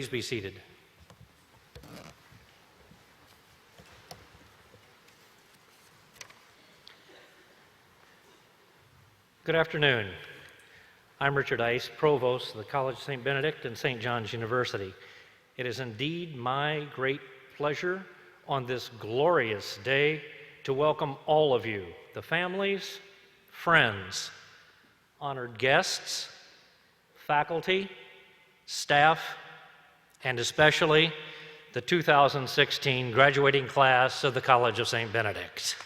Please be seated. Good afternoon. I'm Richard Ice, Provost of the College of St. Benedict and St. John's University. It is indeed my great pleasure on this glorious day to welcome all of you, the families, friends, honored guests, faculty, staff, and especially the 2016 graduating class of the College of St. Benedict.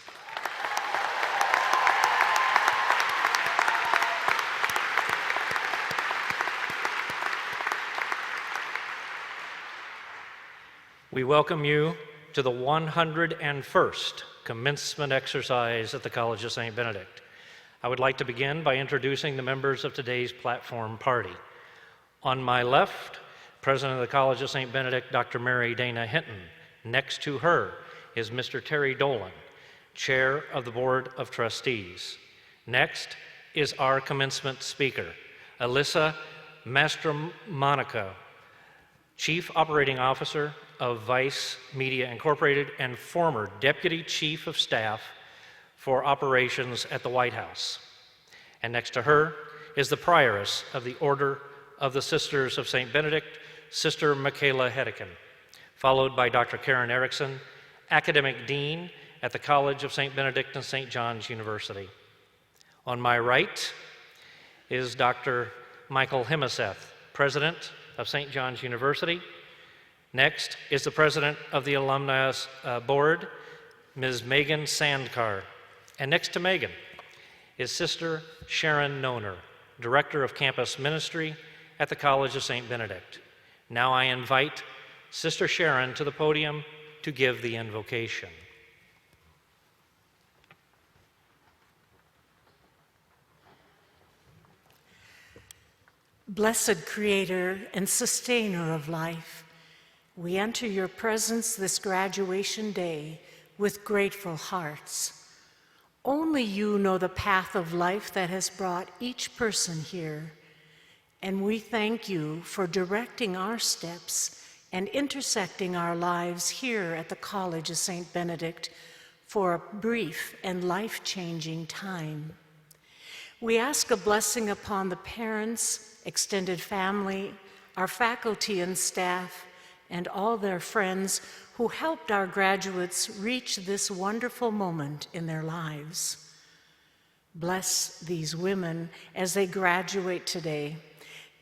We welcome you to the 101st commencement exercise at the College of St. Benedict. I would like to begin by introducing the members of today's platform party. On my left, President of the College of St. Benedict, Dr. Mary Dana Hinton. Next to her is Mr. Terry Dolan, Chair of the Board of Trustees. Next is our commencement speaker, Alyssa Mastromonaco, Chief Operating Officer of Vice Media Incorporated and former Deputy Chief of Staff for Operations at the White House. And next to her is the Prioress of the Order of the Sisters of St. Benedict, Sister Michaela Hedekin, followed by Dr. Karen Erickson, Academic Dean at the College of St. Benedict and St. John's University. On my right is Dr. Michael Himeseth, President of St. John's University. Next is the President of the Alumni Board, Ms. Megan Sandcar. And next to Megan is Sister Sharon Noner, Director of Campus Ministry at the College of St. Benedict. Now I invite Sister Sharon to the podium to give the invocation. Blessed Creator and Sustainer of life, we enter your presence this graduation day with grateful hearts. Only you know the path of life that has brought each person here, and we thank you for directing our steps and intersecting our lives here at the College of St. Benedict for a brief and life-changing time. We ask a blessing upon the parents, extended family, our faculty and staff, and all their friends who helped our graduates reach this wonderful moment in their lives. Bless these women as they graduate today.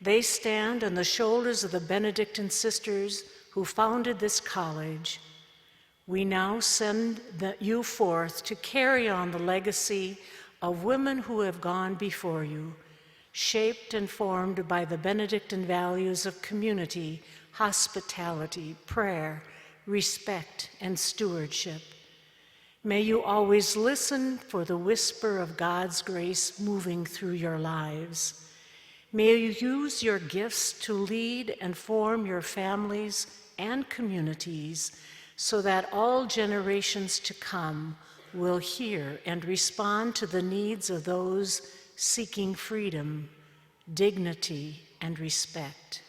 They stand on the shoulders of the Benedictine sisters who founded this college. We now send you forth to carry on the legacy of women who have gone before you, shaped and formed by the Benedictine values of community, hospitality, prayer, respect, and stewardship. May you always listen for the whisper of God's grace moving through your lives. May you use your gifts to lead and form your families and communities so that all generations to come will hear and respond to the needs of those seeking freedom, dignity, and respect.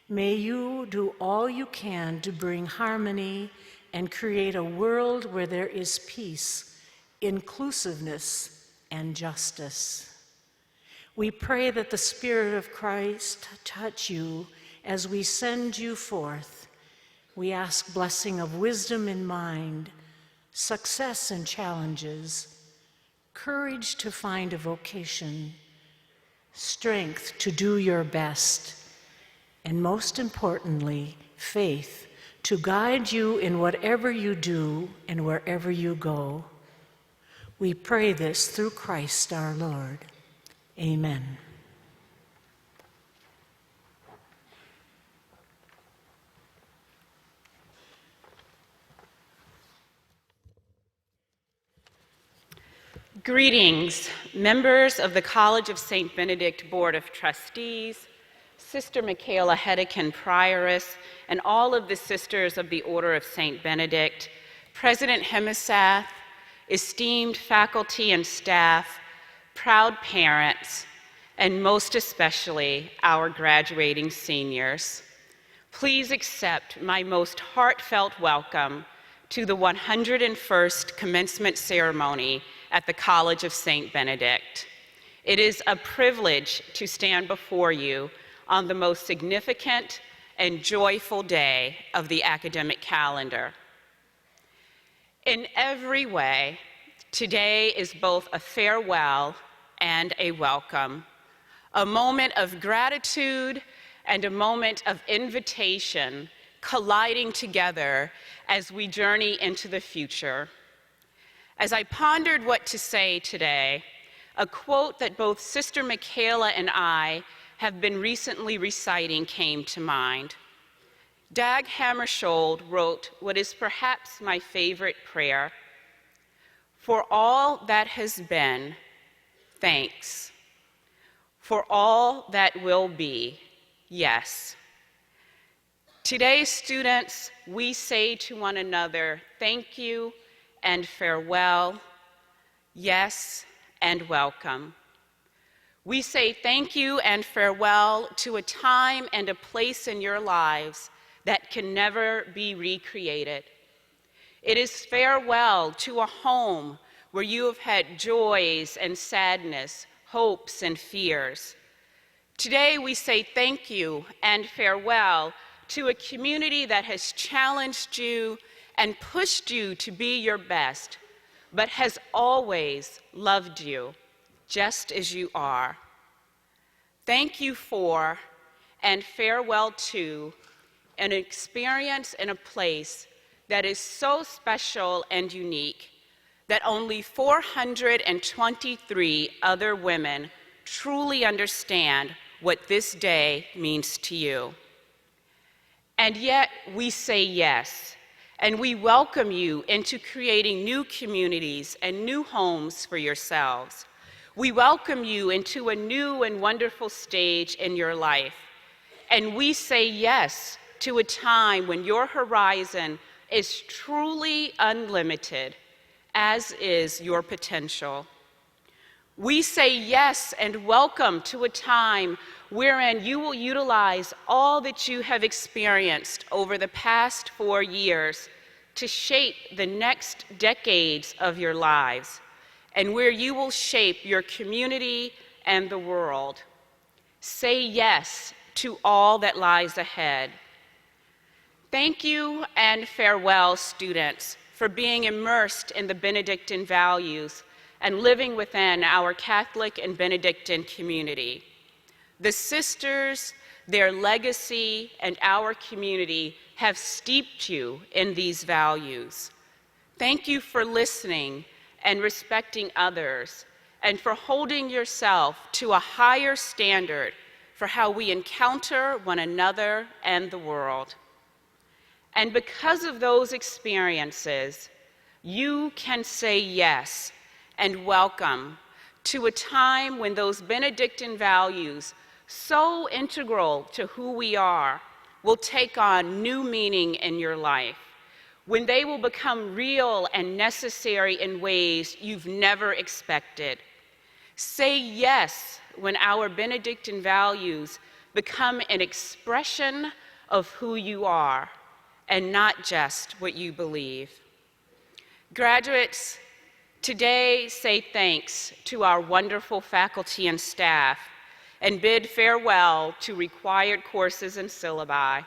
May you do all you can to bring harmony and create a world where there is peace, inclusiveness, and justice. We pray that the Spirit of Christ touch you as we send you forth. We ask blessing of wisdom in mind, success in challenges, courage to find a vocation, strength to do your best, and most importantly, faith to guide you in whatever you do and wherever you go. We pray this through Christ our Lord. Amen. Greetings, members of the College of St. Benedict Board of Trustees, Sister Michaela Hedekin, Prioress, and all of the Sisters of the Order of St. Benedict, President Himeseth, esteemed faculty and staff, proud parents, and most especially our graduating seniors. please accept my most heartfelt welcome to the 101st commencement ceremony at the College of St. Benedict. It is a privilege to stand before you on the most significant and joyful day of the academic calendar. In every way, today is both a farewell and a welcome, a moment of gratitude and a moment of invitation colliding together as we journey into the future. As I pondered what to say today, a quote that both Sister Michaela and I have been recently reciting came to mind. Dag Hammarskjöld wrote what is perhaps my favorite prayer: "For all that has been, thanks. For all that will be, yes." Today, students, we say to one another, thank you and farewell, yes and welcome. We say thank you and farewell to a time and a place in your lives that can never be recreated. It is farewell to a home where you have had joys and sadness, hopes and fears. Today we say thank you and farewell to a community that has challenged you and pushed you to be your best, but has always loved you just as you are. Thank you for and farewell to an experience in a place that is so special and unique that only 423 other women truly understand what this day means to you. And yet we say yes, and we welcome you into creating new communities and new homes for yourselves. We welcome you into a new and wonderful stage in your life. And we say yes to a time when your horizon is truly unlimited, as is your potential. We say yes and welcome to a time wherein you will utilize all that you have experienced over the past 4 years to shape the next decades of your lives, and where you will shape your community and the world. Say yes to all that lies ahead. Thank you and farewell, students, for being immersed in the Benedictine values and living within our Catholic and Benedictine community. The sisters, their legacy, and our community have steeped you in these values. Thank you for listening and respecting others, and for holding yourself to a higher standard for how we encounter one another and the world. And because of those experiences, you can say yes and welcome to a time when those Benedictine values, so integral to who we are, will take on new meaning in your life, when they will become real and necessary in ways you've never expected. Say yes when our Benedictine values become an expression of who you are and not just what you believe. Graduates, today say thanks to our wonderful faculty and staff and bid farewell to required courses and syllabi,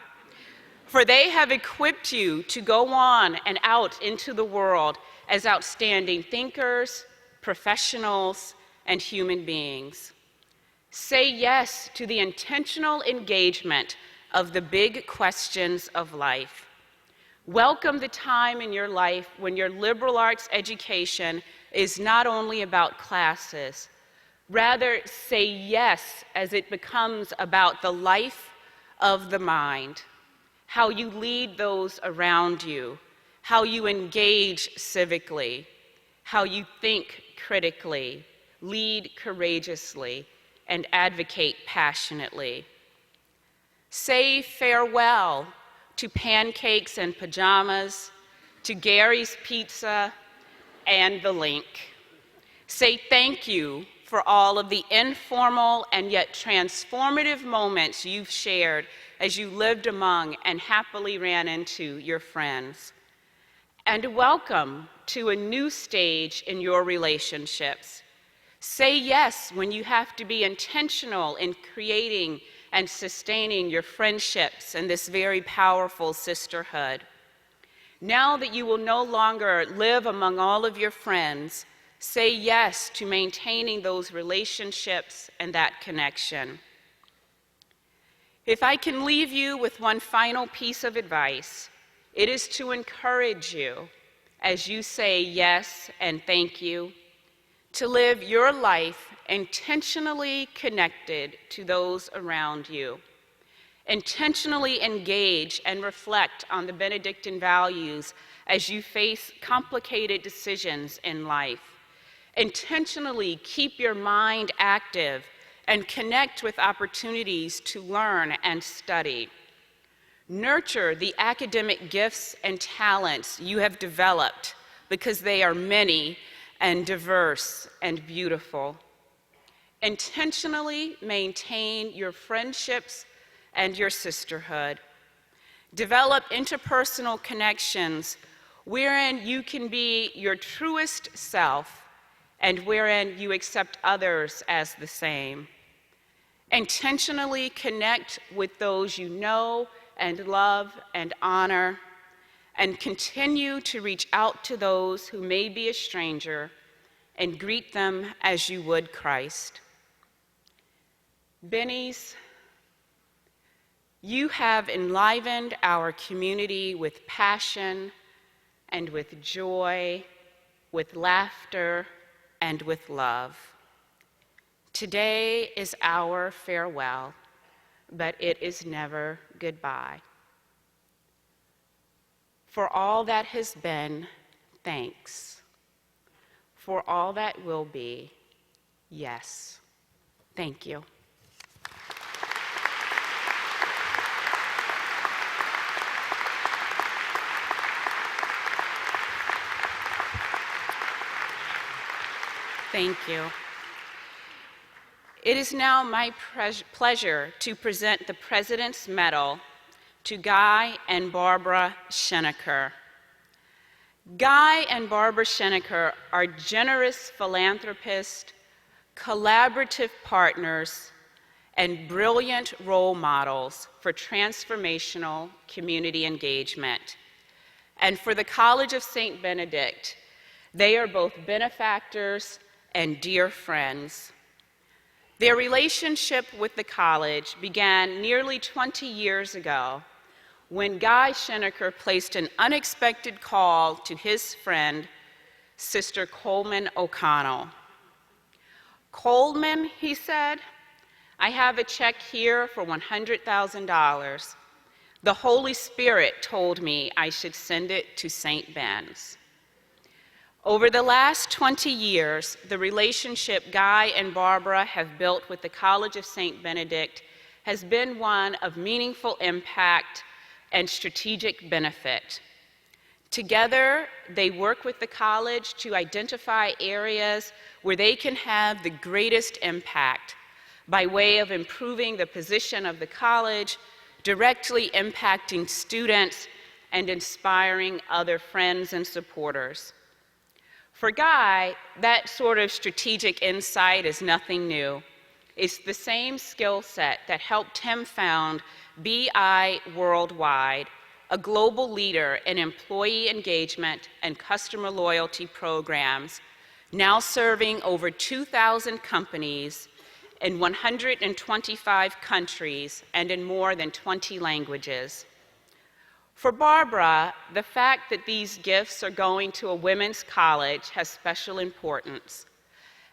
for they have equipped you to go on and out into the world as outstanding thinkers, professionals, and human beings. Say yes to the intentional engagement of the big questions of life. Welcome the time in your life when your liberal arts education is not only about classes. Rather, say yes as it becomes about the life of the mind, how you lead those around you, how you engage civically, how you think critically, lead courageously, and advocate passionately. Say farewell to pancakes and pajamas, to Gary's Pizza, and the link. Say thank you for all of the informal and yet transformative moments you've shared as you lived among and happily ran into your friends. And welcome to a new stage in your relationships. Say yes when you have to be intentional in creating and sustaining your friendships and this very powerful sisterhood. Now that you will no longer live among all of your friends, say yes to maintaining those relationships and that connection. If I can leave you with one final piece of advice, it is to encourage you, as you say yes and thank you, to live your life intentionally connected to those around you. Intentionally engage and reflect on the Benedictine values as you face complicated decisions in life. Intentionally keep your mind active and connect with opportunities to learn and study. Nurture the academic gifts and talents you have developed because they are many and diverse and beautiful. Intentionally maintain your friendships and your sisterhood. Develop interpersonal connections wherein you can be your truest self and wherein you accept others as the same. Intentionally connect with those you know and love and honor, and continue to reach out to those who may be a stranger and greet them as you would Christ. Bennies, you have enlivened our community with passion and with joy, with laughter, and with love. Today is our farewell, but it is never goodbye. For all that has been, thanks. For all that will be, yes. Thank you. Thank you. It is now my pleasure to present the President's Medal to Guy and Barbara Schenecker. Guy and Barbara Schenecker are generous philanthropists, collaborative partners, and brilliant role models for transformational community engagement. And for the College of St. Benedict, they are both benefactors and dear friends. Their relationship with the college began nearly 20 years ago when Guy Schenecker placed an unexpected call to his friend, Sister Coleman O'Connell. "Coleman," he said, "I have a check here for $100,000. The Holy Spirit told me I should send it to St. Ben's." Over the last 20 years, the relationship Guy and Barbara have built with the College of St. Benedict has been one of meaningful impact and strategic benefit. Together, they work with the college to identify areas where they can have the greatest impact by way of improving the position of the college, directly impacting students, and inspiring other friends and supporters. For Guy, that sort of strategic insight is nothing new. It's the same skill set that helped him found BI Worldwide, a global leader in employee engagement and customer loyalty programs, now serving over 2,000 companies in 125 countries and in more than 20 languages. For Barbara, the fact that these gifts are going to a women's college has special importance.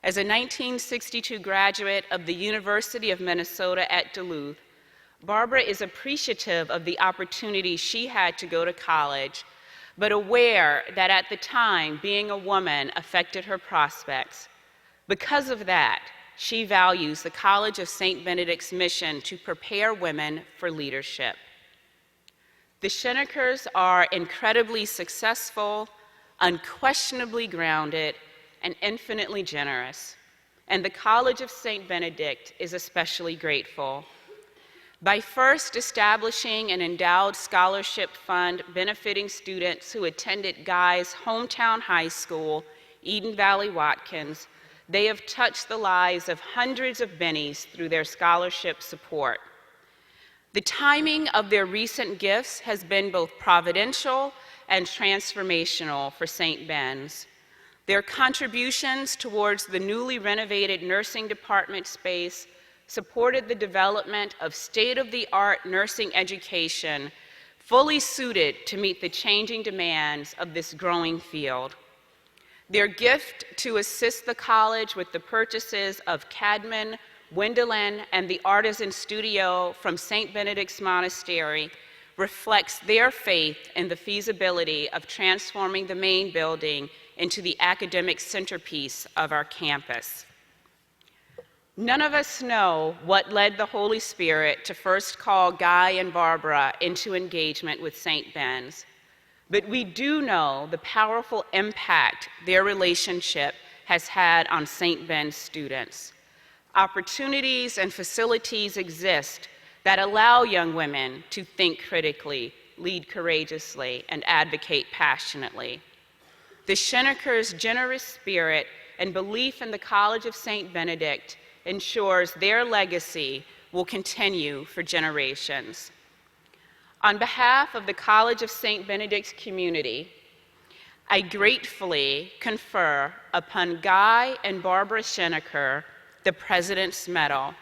As a 1962 graduate of the University of Minnesota at Duluth, Barbara is appreciative of the opportunity she had to go to college, but aware that at the time, being a woman affected her prospects. Because of that, she values the College of St. Benedict's mission to prepare women for leadership. The Scheneckers are incredibly successful, unquestionably grounded, and infinitely generous. and the College of St. Benedict is especially grateful. By first establishing an endowed scholarship fund benefiting students who attended Guy's hometown high school, Eden Valley Watkins, they have touched the lives of hundreds of Bennies through their scholarship support. The timing of their recent gifts has been both providential and transformational for St. Ben's. Their contributions towards the newly renovated nursing department space supported the development of state-of-the-art nursing education fully suited to meet the changing demands of this growing field. Their gift to assist the college with the purchases of Cadman, Wendelin, and the Artisan Studio from St. Benedict's Monastery reflects their faith in the feasibility of transforming the main building into the academic centerpiece of our campus. None of us know what led the Holy Spirit to first call Guy and Barbara into engagement with St. Ben's, but we do know the powerful impact their relationship has had on St. Ben's students. Opportunities and facilities exist that allow young women to think critically, lead courageously, and advocate passionately. The Shenekers' generous spirit and belief in the College of St. Benedict ensures their legacy will continue for generations. On behalf of the College of St. Benedict's community, I gratefully confer upon Guy and Barbara Sheneker the President's Medal.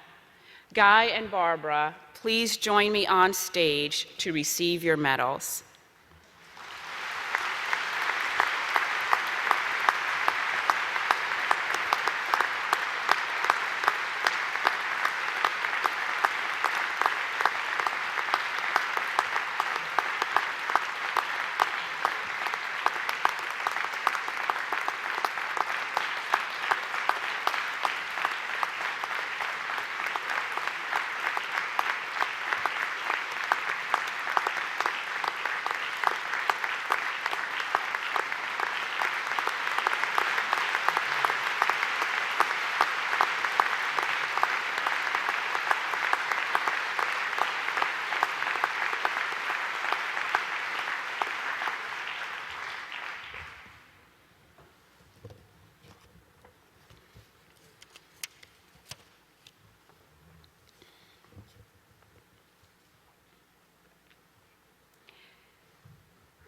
Guy and Barbara, please join me on stage to receive your medals.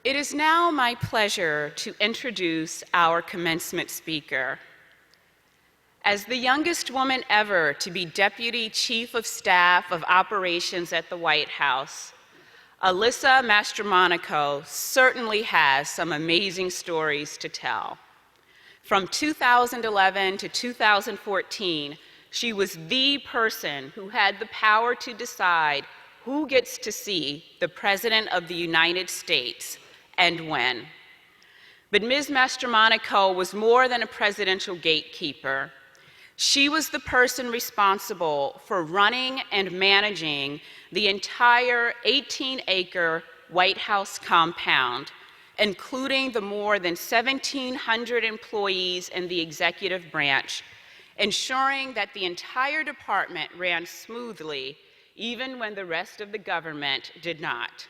It is now my pleasure to introduce our commencement speaker. As the youngest woman ever to be Deputy Chief of Staff of Operations at the White House, Alyssa Mastromonaco certainly has some amazing stories to tell. From 2011 to 2014, she was the person who had the power to decide who gets to see the President of the United States and when. But Ms. Mastromonaco was more than a presidential gatekeeper. She was the person responsible for running and managing the entire 18-acre White House compound, including the more than 1,700 employees in the executive branch, ensuring that the entire department ran smoothly, even when the rest of the government did not.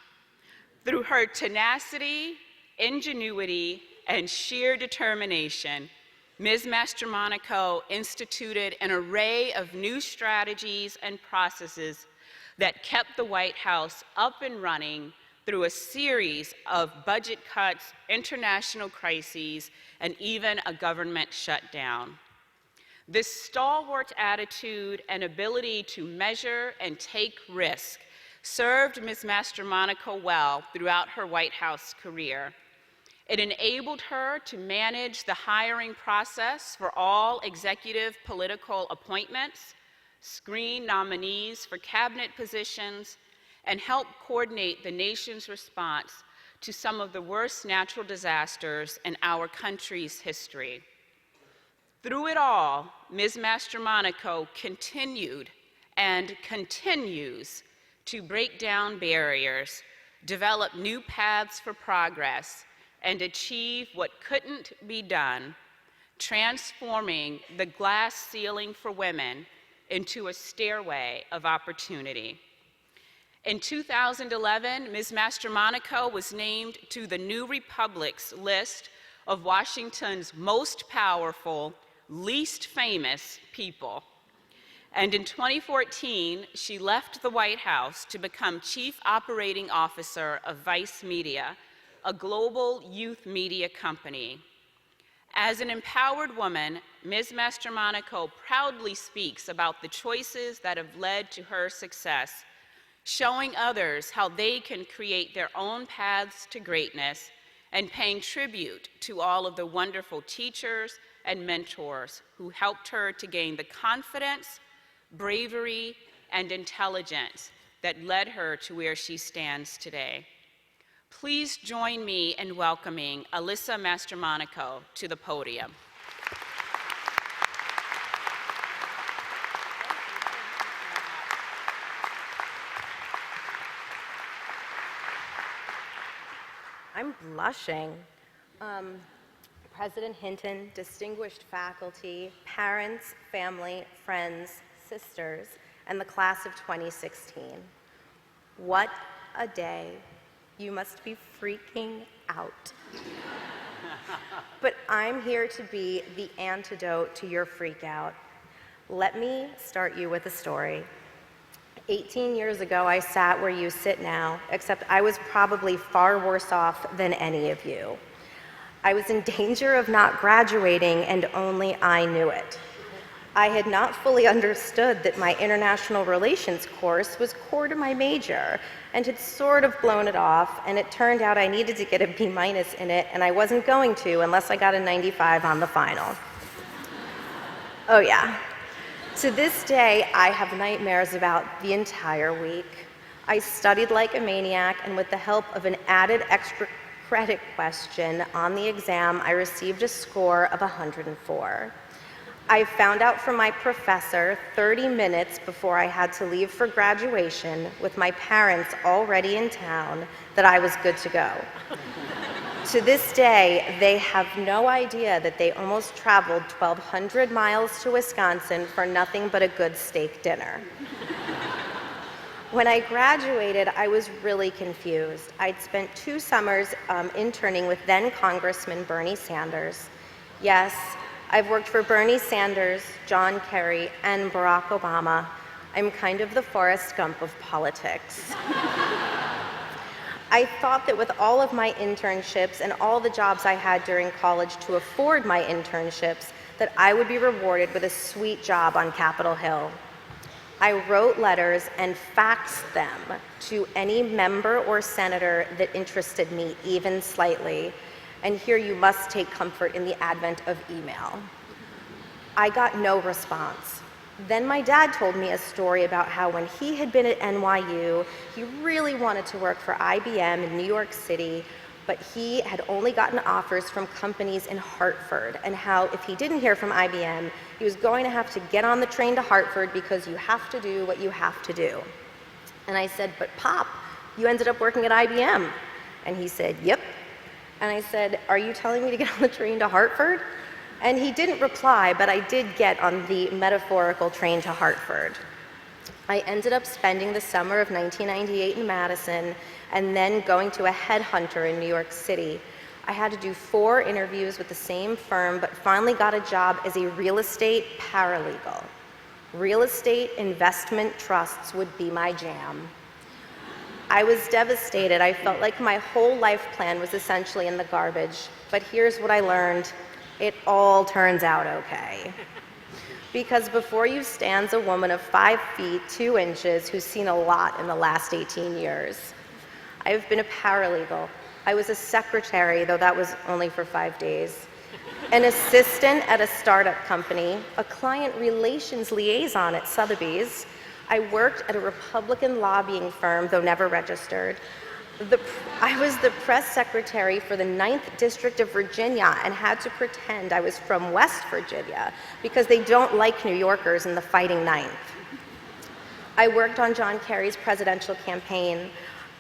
Through her tenacity, ingenuity, and sheer determination, Ms. Mastromonaco instituted an array of new strategies and processes that kept the White House up and running through a series of budget cuts, international crises, and even a government shutdown. This stalwart attitude and ability to measure and take risk served Ms. Mastromonaco well throughout her White House career. It enabled her to manage the hiring process for all executive political appointments, screen nominees for cabinet positions, and help coordinate the nation's response to some of the worst natural disasters in our country's history. Through it all, Ms. Mastromonaco continued and continues to break down barriers, develop new paths for progress, and achieve what couldn't be done, transforming the glass ceiling for women into a stairway of opportunity. In 2011, Ms. Mastromonaco was named to the New Republic's list of Washington's most powerful, least famous people. And in 2014, she left the White House to become Chief Operating Officer of Vice Media, a global youth media company. As an empowered woman, Ms. Mastromonaco proudly speaks about the choices that have led to her success, showing others how they can create their own paths to greatness and paying tribute to all of the wonderful teachers and mentors who helped her to gain the confidence, bravery, and intelligence that led her to where she stands today. Please join me in welcoming Alyssa Mastromonaco to the podium. I'm blushing. President Hinton, distinguished faculty, parents, family, friends, sisters, and the class of 2016. What a day. You must be freaking out. But I'm here to be the antidote to your freak out. Let me start you with a story. 18 years ago, I sat where you sit now, except I was probably far worse off than any of you. I was in danger of not graduating, and only I knew it. I had not fully understood that my international relations course was core to my major, and had sort of blown it off, and it turned out I needed to get a B- in it, and I wasn't going to unless I got a 95 on the final. Oh yeah. To this day, I have nightmares about the entire week. I studied like a maniac, and with the help of an added extra credit question on the exam, I received a score of 104. I found out from my professor 30 minutes before I had to leave for graduation, with my parents already in town, that I was good to go. To this day, they have no idea that they almost traveled 1,200 miles to Wisconsin for nothing but a good steak dinner. When I graduated, I was really confused. I'd spent 2 summers interning with then Congressman Bernie Sanders. Yes, I've worked for Bernie Sanders, John Kerry, and Barack Obama. I'm kind of the Forrest Gump of politics. I thought that with all of my internships and all the jobs I had during college to afford my internships, that I would be rewarded with a sweet job on Capitol Hill. I wrote letters and faxed them to any member or senator that interested me even slightly. And here you must take comfort in the advent of email. I got no response. Then my dad told me a story about how when he had been at NYU, he really wanted to work for IBM in New York City, but he had only gotten offers from companies in Hartford, and how if he didn't hear from IBM, he was going to have to get on the train to Hartford because you have to do what you have to do. And I said, but Pop, you ended up working at IBM. And he said, yep. And I said, are you telling me to get on the train to Hartford? And he didn't reply, but I did get on the metaphorical train to Hartford. I ended up spending the summer of 1998 in Madison, and then going to a headhunter in New York City. I had to do 4 interviews with the same firm, but finally got a job as a real estate paralegal. Real estate investment trusts would be my jam. I was devastated. I felt like my whole life plan was essentially in the garbage. But here's what I learned. It all turns out okay. Because before you stands a woman of 5 feet, 2 inches, who's seen a lot in the last 18 years. I've been a paralegal. I was a secretary, though that was only for 5 days. An assistant at a startup company, a client relations liaison at Sotheby's. I worked at a Republican lobbying firm, though never registered. I was the press secretary for the 9th District of Virginia and had to pretend I was from West Virginia because they don't like New Yorkers in the Fighting 9th. I worked on John Kerry's presidential campaign.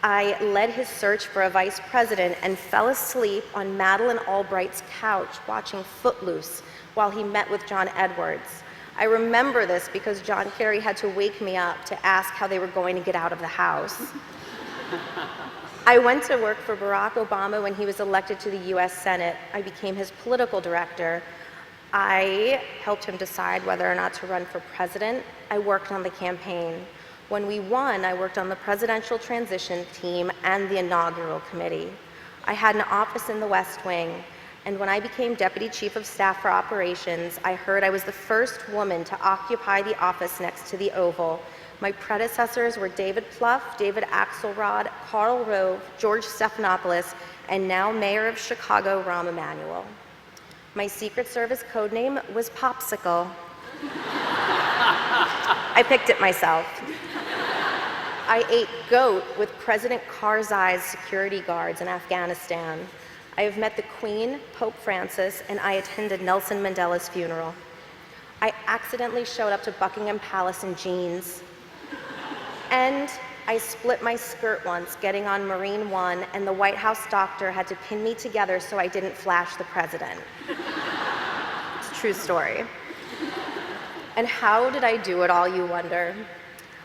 I led his search for a vice president and fell asleep on Madeleine Albright's couch watching Footloose while he met with John Edwards. I remember this because John Kerry had to wake me up to ask how they were going to get out of the house. I went to work for Barack Obama when he was elected to the US Senate. I became his political director. I helped him decide whether or not to run for president. I worked on the campaign. When we won, I worked on the presidential transition team and the inaugural committee. I had an office in the West Wing, and when I became Deputy Chief of Staff for Operations, I heard I was the first woman to occupy the office next to the Oval. My predecessors were David Plouffe, David Axelrod, Karl Rove, George Stephanopoulos, and now Mayor of Chicago, Rahm Emanuel. My Secret Service code name was Popsicle. I picked it myself. I ate goat with President Karzai's security guards in Afghanistan. I have met the Queen, Pope Francis, and I attended Nelson Mandela's funeral. I accidentally showed up to Buckingham Palace in jeans. And I split my skirt once getting on Marine One, and the White House doctor had to pin me together so I didn't flash the president. It's a true story. And how did I do it all, you wonder?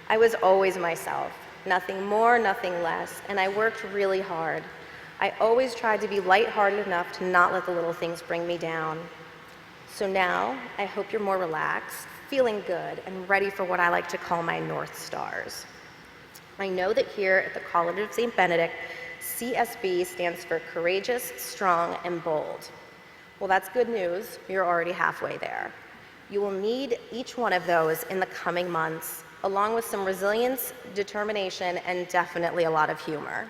I was always myself, nothing more, nothing less, and I worked really hard. I always tried to be lighthearted enough to not let the little things bring me down. So now, I hope you're more relaxed, feeling good, and ready for what I like to call my North Stars. I know that here at the College of St. Benedict, CSB stands for Courageous, Strong, and Bold. Well, that's good news. You're already halfway there. You will need each one of those in the coming months, along with some resilience, determination, and definitely a lot of humor.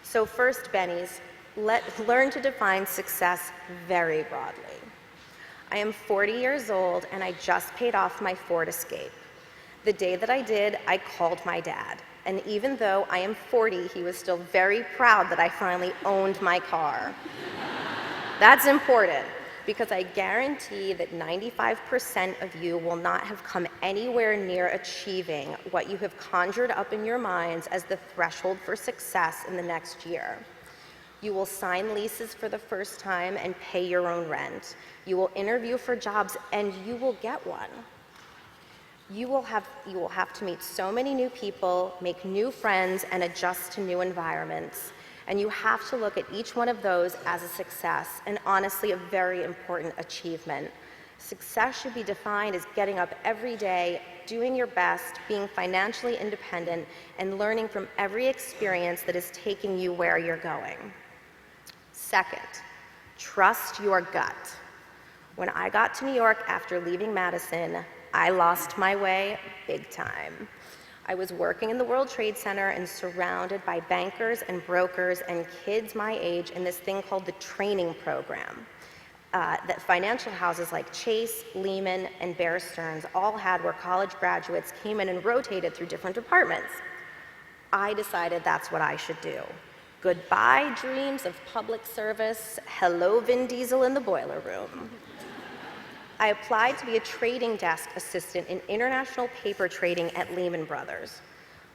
So first, Bennies, learn to define success very broadly. I am 40 years old, and I just paid off my Ford Escape. The day that I did, I called my dad. And even though I am 40, he was still very proud that I finally owned my car. That's important, because I guarantee that 95% of you will not have come anywhere near achieving what you have conjured up in your minds as the threshold for success in the next year. You will sign leases for the first time and pay your own rent. You will interview for jobs, and you will get one. You will have to meet so many new people, make new friends, and adjust to new environments. And you have to look at each one of those as a success, and honestly, a very important achievement. Success should be defined as getting up every day, doing your best, being financially independent, and learning from every experience that is taking you where you're going. Second, trust your gut. When I got to New York after leaving Madison, I lost my way big time. I was working in the World Trade Center and surrounded by bankers and brokers and kids my age in this thing called the training program that financial houses like Chase, Lehman, and Bear Stearns all had, where college graduates came in and rotated through different departments. I decided that's what I should do. Goodbye, dreams of public service. Hello, Vin Diesel in the boiler room. I applied to be a trading desk assistant in international paper trading at Lehman Brothers.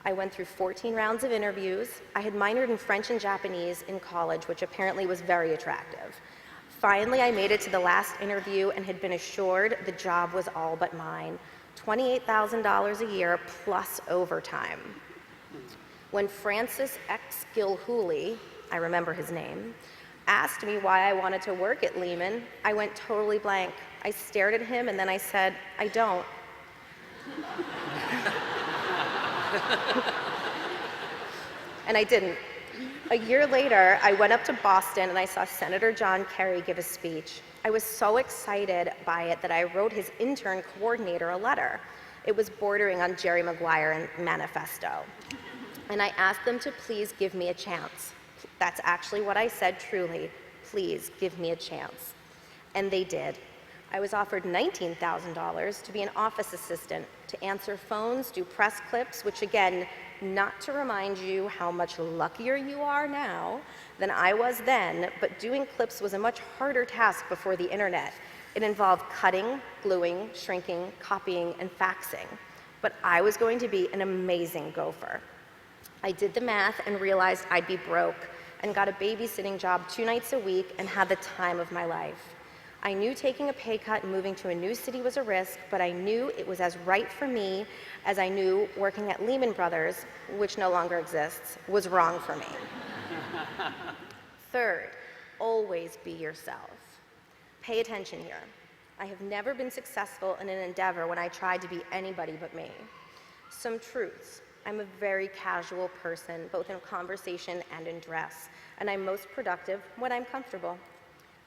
I went through 14 rounds of interviews. I had minored in French and Japanese in college, which apparently was very attractive. Finally, I made it to the last interview and had been assured the job was all but mine. $28,000 a year plus overtime. When Francis X. Gilhooly, I remember his name, asked me why I wanted to work at Lehman, I went totally blank. I stared at him and then I said, I don't. And I didn't. A year later, I went up to Boston and I saw Senator John Kerry give a speech. I was so excited by it that I wrote his intern coordinator a letter. It was bordering on Jerry Maguire and Manifesto. And I asked them to please give me a chance. That's actually what I said, truly. Please give me a chance. And they did. I was offered $19,000 to be an office assistant, to answer phones, do press clips, which again, not to remind you how much luckier you are now than I was then, but doing clips was a much harder task before the internet. It involved cutting, gluing, shrinking, copying, and faxing. But I was going to be an amazing gopher. I did the math and realized I'd be broke and got a babysitting job 2 nights a week and had the time of my life. I knew taking a pay cut and moving to a new city was a risk, but I knew it was as right for me as I knew working at Lehman Brothers, which no longer exists, was wrong for me. Third, always be yourself. Pay attention here. I have never been successful in an endeavor when I tried to be anybody but me. Some truths. I'm a very casual person, both in conversation and in dress, and I'm most productive when I'm comfortable.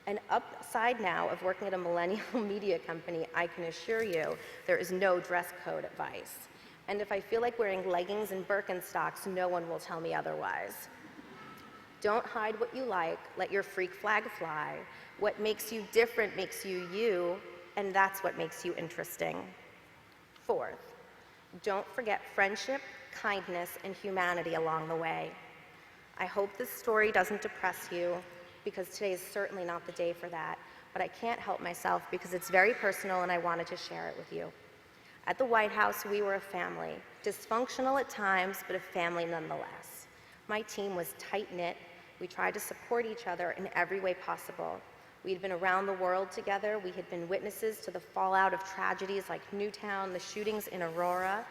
An upside now of working at a millennial media company, I can assure you there is no dress code advice. And if I feel like wearing leggings and Birkenstocks, no one will tell me otherwise. Don't hide what you like, let your freak flag fly. What makes you different makes you you, and that's what makes you interesting. Fourth, don't forget friendship, kindness, and humanity along the way. I hope this story doesn't depress you, because today is certainly not the day for that, but I can't help myself because it's very personal and I wanted to share it with you. At the White House, we were a family, dysfunctional at times, but a family nonetheless. My team was tight-knit. We tried to support each other in every way possible. We had been around the world together. We had been witnesses to the fallout of tragedies like Newtown, the shootings in Aurora,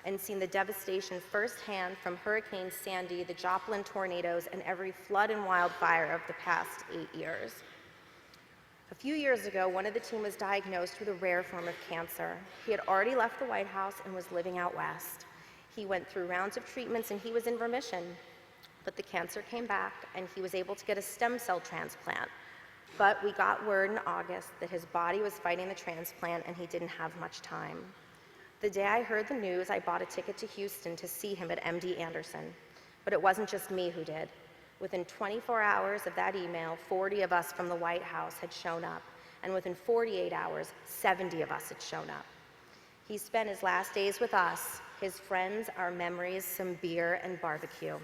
and seen the devastation firsthand from Hurricane Sandy, the Joplin tornadoes, and every flood and wildfire of the past 8 years. A few years ago, one of the team was diagnosed with a rare form of cancer. He had already left the White House and was living out west. He went through rounds of treatments and he was in remission, but the cancer came back and he was able to get a stem cell transplant. But we got word in August that his body was fighting the transplant and he didn't have much time. The day I heard the news, I bought a ticket to Houston to see him at MD Anderson. But it wasn't just me who did. Within 24 hours of that email, 40 of us from the White House had shown up. And within 48 hours, 70 of us had shown up. He spent his last days with us, his friends, our memories, some beer and barbecue.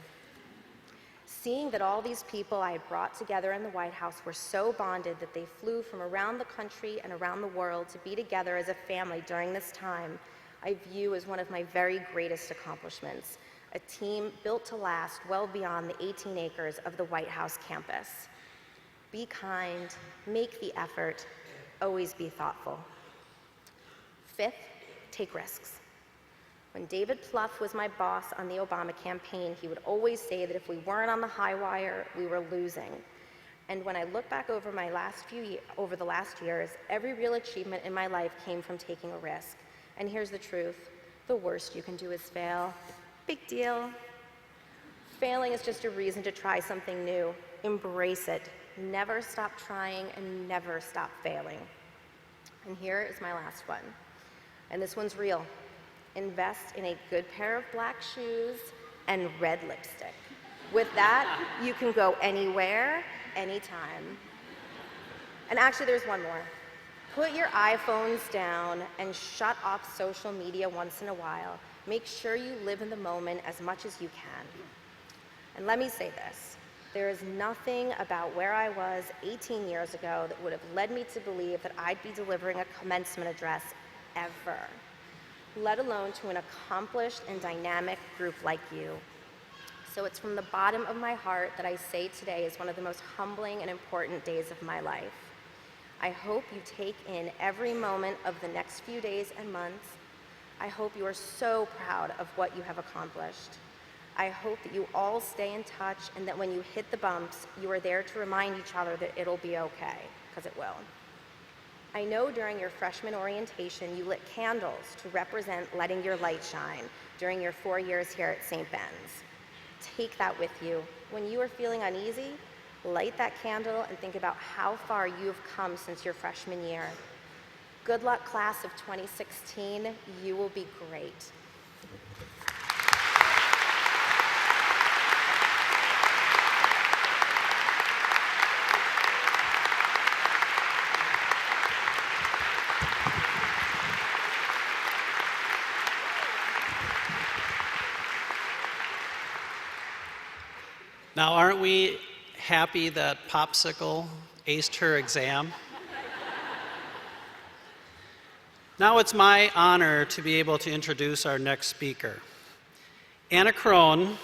Seeing that all these people I had brought together in the White House were so bonded that they flew from around the country and around the world to be together as a family during this time, I view as one of my very greatest accomplishments, a team built to last well beyond the 18 acres of the White House campus. Be kind, make the effort, always be thoughtful. Fifth, take risks. When David Plouffe was my boss on the Obama campaign, he would always say that if we weren't on the high wire, we were losing. And when I look back over the last years, every real achievement in my life came from taking a risk. And here's the truth, the worst you can do is fail. Big deal. Failing is just a reason to try something new. Embrace it. Never stop trying and never stop failing. And here is my last one. And this one's real. Invest in a good pair of black shoes and red lipstick. With that, you can go anywhere, anytime. And actually, there's one more. Put your iPhones down and shut off social media once in a while. Make sure you live in the moment as much as you can. And let me say this. There is nothing about where I was 18 years ago that would have led me to believe that I'd be delivering a commencement address ever, let alone to an accomplished and dynamic group like you. So it's from the bottom of my heart that I say today is one of the most humbling and important days of my life. I hope you take in every moment of the next few days and months. I hope you are so proud of what you have accomplished. I hope that you all stay in touch and that when you hit the bumps, you are there to remind each other that it'll be okay, because it will. I know during your freshman orientation, you lit candles to represent letting your light shine during your 4 years here at St. Ben's. Take that with you. When you are feeling uneasy, light that candle and think about how far you've come since your freshman year. Good luck, class of 2016. You will be great. Now, aren't we happy that Popsicle aced her exam? Now it's my honor to be able to introduce our next speaker. Anna Cron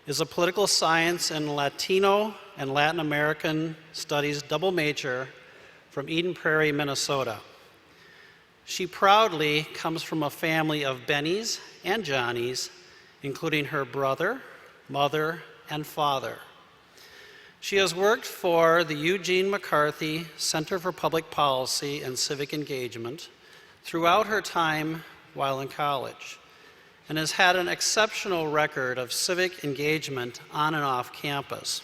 is a political science and Latino and Latin American studies double major from Eden Prairie, Minnesota. She proudly comes from a family of Bennies and Johnnies, including her brother, mother, and father. She has worked for the Eugene McCarthy Center for Public Policy and Civic Engagement throughout her time while in college, and has had an exceptional record of civic engagement on and off campus.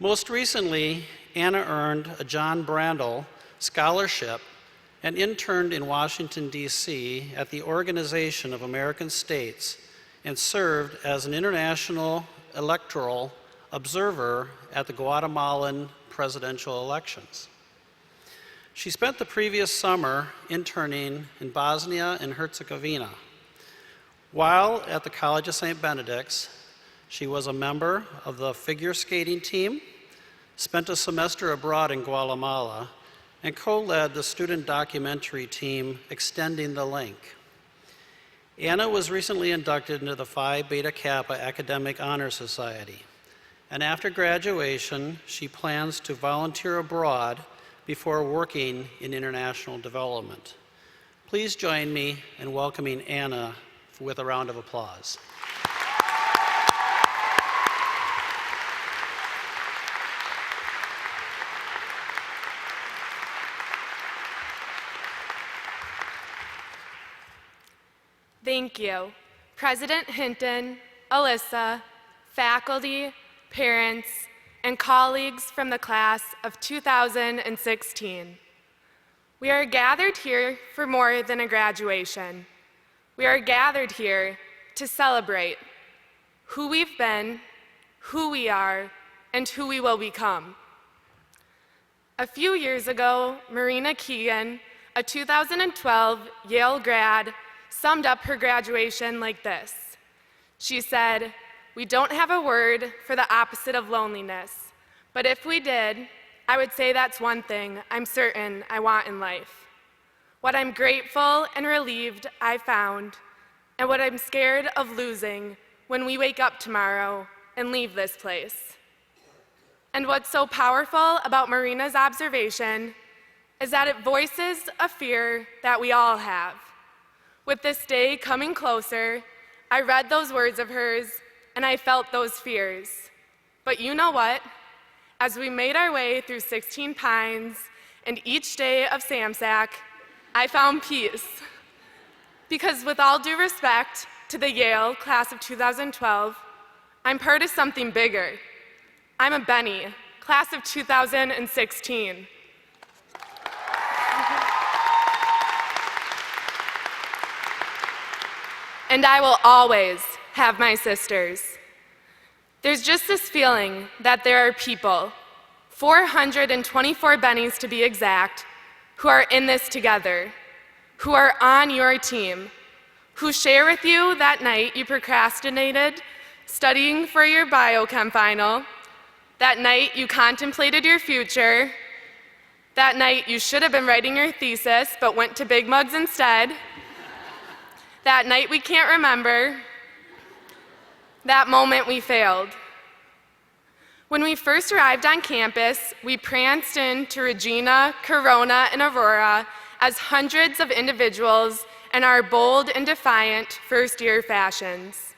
Most recently, Anna earned a John Brandel Scholarship and interned in Washington, D.C. at the Organization of American States and served as an international electoral observer at the Guatemalan presidential elections. She spent the previous summer interning in Bosnia and Herzegovina. While at the College of St. Benedict's, she was a member of the figure skating team, spent a semester abroad in Guatemala, and co-led the student documentary team Extending the Link. Anna was recently inducted into the Phi Beta Kappa Academic Honor Society, and after graduation, she plans to volunteer abroad before working in international development. Please join me in welcoming Anna with a round of applause. Thank you, President Hinton, Alyssa, faculty, parents, and colleagues from the class of 2016. We are gathered here for more than a graduation. We are gathered here to celebrate who we've been, who we are, and who we will become. A few years ago, Marina Keegan, a 2012 Yale grad, summed up her graduation like this. She said, "We don't have a word for the opposite of loneliness, but if we did, I would say that's one thing I'm certain I want in life. What I'm grateful and relieved I found, and what I'm scared of losing when we wake up tomorrow and leave this place." And what's so powerful about Marina's observation is that it voices a fear that we all have. With this day coming closer, I read those words of hers and I felt those fears. But you know what? As we made our way through 16 Pines and each day of SAMSAC, I found peace. Because with all due respect to the Yale class of 2012, I'm part of something bigger. I'm a Benny, class of 2016. And I will always have my sisters. There's just this feeling that there are people, 424 Bennies to be exact, who are in this together, who are on your team, who share with you that night you procrastinated studying for your biochem final, that night you contemplated your future, that night you should have been writing your thesis but went to Big Mugs instead, that night we can't remember, that moment we failed. When we first arrived on campus, we pranced into Regina, Corona, and Aurora as hundreds of individuals in our bold and defiant first-year fashions.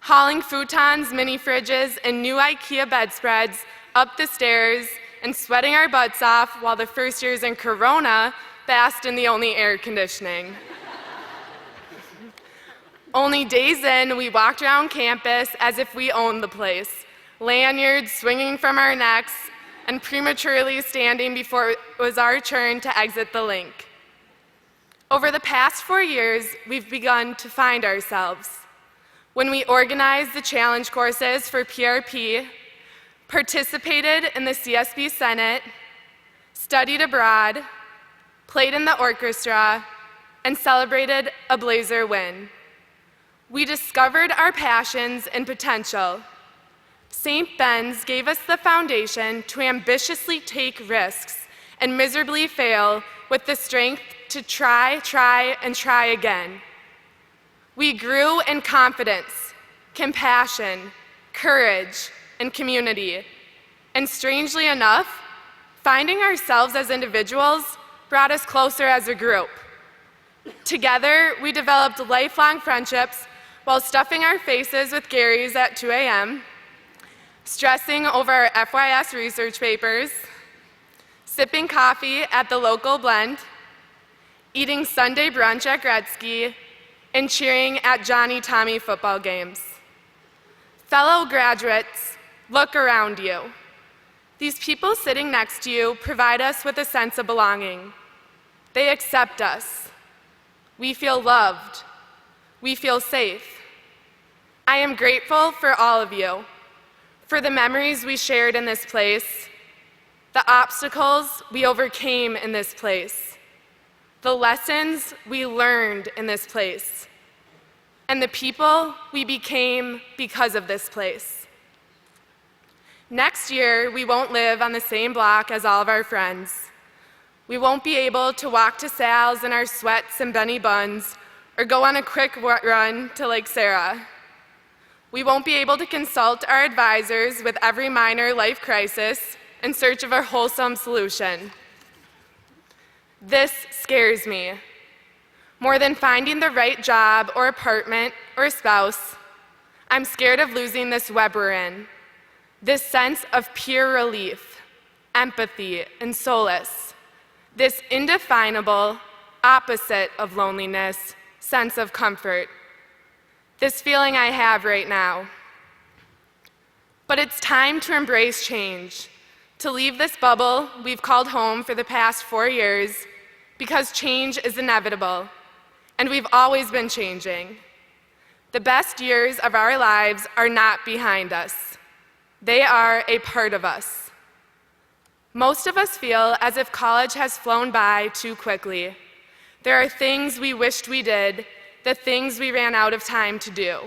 Hauling futons, mini fridges, and new IKEA bedspreads up the stairs and sweating our butts off while the first years in Corona basked in the only air conditioning. Only days in, we walked around campus as if we owned the place, lanyards swinging from our necks and prematurely standing before it was our turn to exit the link. Over the past 4 years, we've begun to find ourselves. When we organized the challenge courses for PRP, participated in the CSB Senate, studied abroad, played in the orchestra, and celebrated a Blazer win. We discovered our passions and potential. St. Ben's gave us the foundation to ambitiously take risks and miserably fail with the strength to try, and try again. We grew in confidence, compassion, courage, and community. And strangely enough, finding ourselves as individuals brought us closer as a group. Together, we developed lifelong friendships while stuffing our faces with Gary's at 2 a.m., stressing over our FYS research papers, sipping coffee at the local blend, eating Sunday brunch at Gretzky, and cheering at Johnny Tommy football games. Fellow graduates, look around you. These people sitting next to you provide us with a sense of belonging. They accept us. We feel loved. We feel safe. I am grateful for all of you, for the memories we shared in this place, the obstacles we overcame in this place, the lessons we learned in this place, and the people we became because of this place. Next year, we won't live on the same block as all of our friends. We won't be able to walk to Sal's in our sweats and Benny buns, or go on a quick run to Lake Sarah. We won't be able to consult our advisors with every minor life crisis in search of a wholesome solution. This scares me. More than finding the right job or apartment or spouse, I'm scared of losing this web we're in, this sense of pure relief, empathy, and solace, this indefinable opposite of loneliness, sense of comfort, this feeling I have right now. But it's time to embrace change, to leave this bubble we've called home for the past 4 years, because change is inevitable, and we've always been changing. The best years of our lives are not behind us. They are a part of us. Most of us feel as if college has flown by too quickly. There are things we wished we did, the things we ran out of time to do.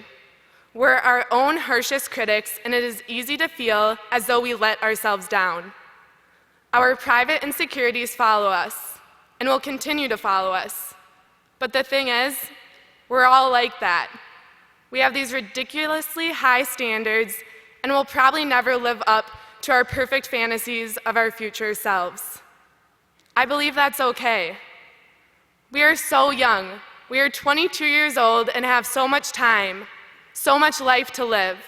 We're our own harshest critics, and it is easy to feel as though we let ourselves down. Our private insecurities follow us, and will continue to follow us. But the thing is, we're all like that. We have these ridiculously high standards, and will probably never live up to our perfect fantasies of our future selves. I believe that's okay. We are so young. We are 22 years old and have so much time, so much life to live.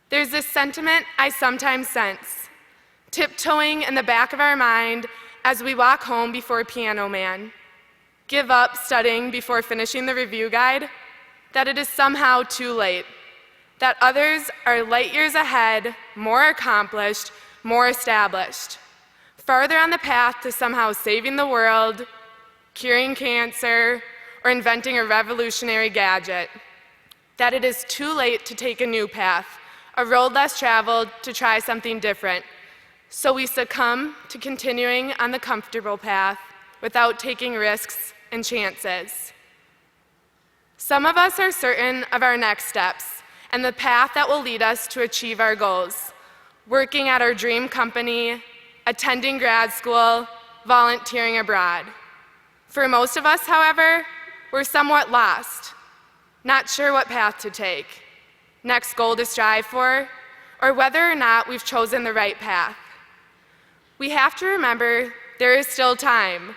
There's this sentiment I sometimes sense, tiptoeing in the back of our mind as we walk home before Piano Man, give up studying before finishing the review guide, that it is somehow too late, that others are light years ahead, more accomplished, more established, farther on the path to somehow saving the world, curing cancer, or inventing a revolutionary gadget, that it is too late to take a new path, a road less traveled to try something different. So we succumb to continuing on the comfortable path without taking risks and chances. Some of us are certain of our next steps and the path that will lead us to achieve our goals, working at our dream company, attending grad school, volunteering abroad. For most of us, however, we're somewhat lost, not sure what path to take, next goal to strive for, or whether or not we've chosen the right path. We have to remember there is still time.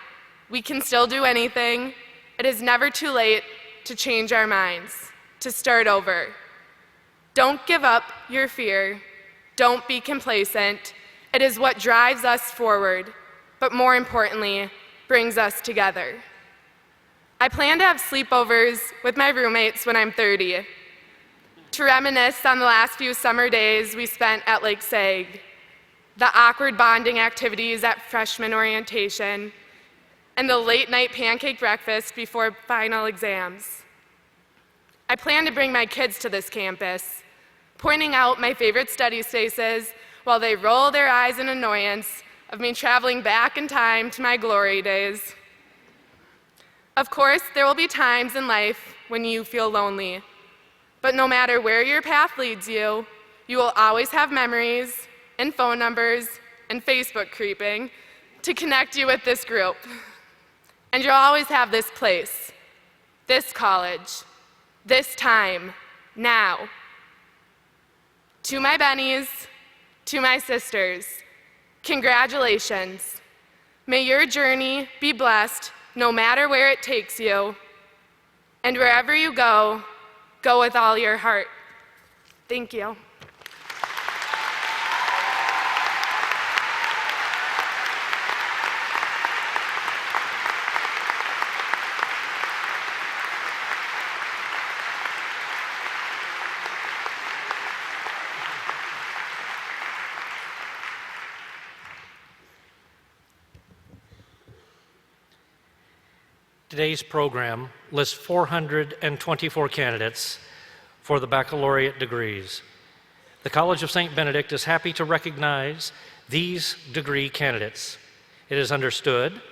We can still do anything. It is never too late to change our minds, to start over. Don't give up your fear. Don't be complacent. It is what drives us forward, but more importantly, brings us together. I plan to have sleepovers with my roommates when I'm 30, to reminisce on the last few summer days we spent at Lake Sag, the awkward bonding activities at freshman orientation, and the late-night pancake breakfast before final exams. I plan to bring my kids to this campus, pointing out my favorite study spaces while they roll their eyes in annoyance of me traveling back in time to my glory days. Of course, there will be times in life when you feel lonely, but no matter where your path leads you, you will always have memories and phone numbers and Facebook creeping to connect you with this group. And you'll always have this place, this college, this time, now, To my Bennies, to my sisters, congratulations. May your journey be blessed no matter where it takes you. And wherever you go, go with all your heart. Thank you. Today's program lists 424 candidates for the baccalaureate degrees. The College of St. Benedict is happy to recognize these degree candidates. It is understood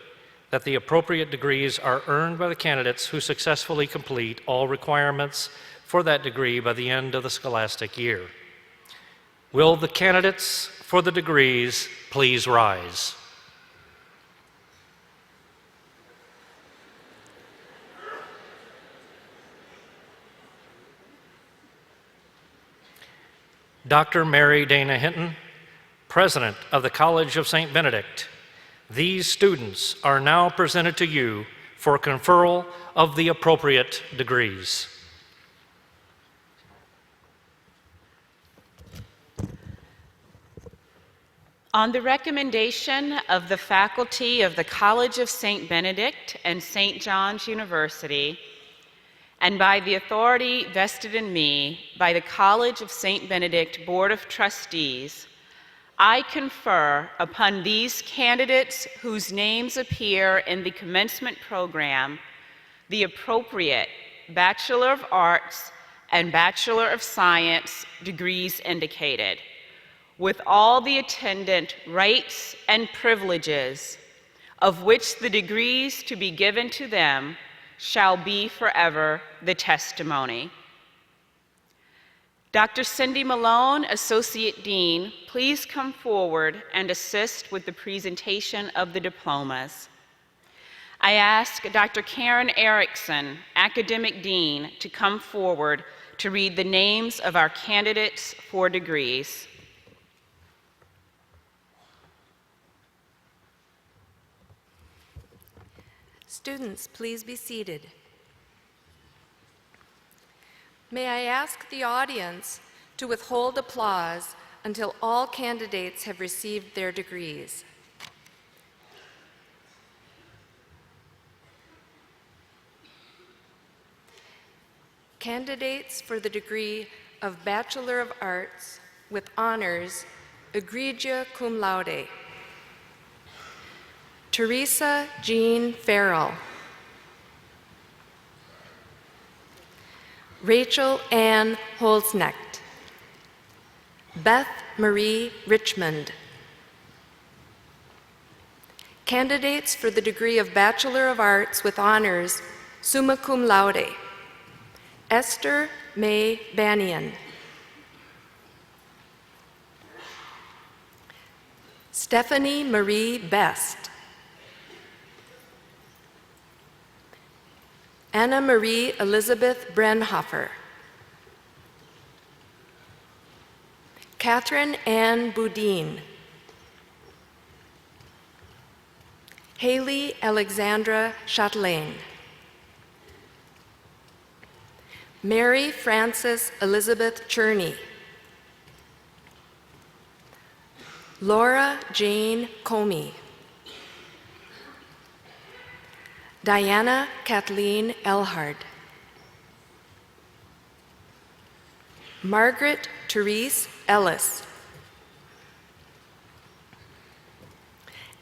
that the appropriate degrees are earned by the candidates who successfully complete all requirements for that degree by the end of the scholastic year. Will the candidates for the degrees please rise? Dr. Mary Dana Hinton, President of the College of St. Benedict, these students are now presented to you for conferral of the appropriate degrees. On the recommendation of the faculty of the College of St. Benedict and St. John's University, and by the authority vested in me by the College of St. Benedict Board of Trustees, I confer upon these candidates whose names appear in the commencement program the appropriate Bachelor of Arts and Bachelor of Science degrees indicated, with all the attendant rights and privileges of which the degrees to be given to them shall be forever the testimony. Dr. Cindy Malone, Associate Dean, please come forward and assist with the presentation of the diplomas. I ask Dr. Karen Erickson, Academic Dean, to come forward to read the names of our candidates for degrees. Students, please be seated. May I ask the audience to withhold applause until all candidates have received their degrees. Candidates for the degree of Bachelor of Arts with honors, egregia cum laude. Teresa Jean Farrell. Rachel Ann Holzknecht. Beth Marie Richmond. Candidates for the degree of Bachelor of Arts with honors, summa cum laude. Esther May Banian. Stephanie Marie Best. Anna Marie Elizabeth Brenhofer. Catherine Ann Boudin. Haley Alexandra Chatelain. Mary Frances Elizabeth Cherney. Laura Jane Comey. Diana Kathleen Elhard. Margaret Therese Ellis.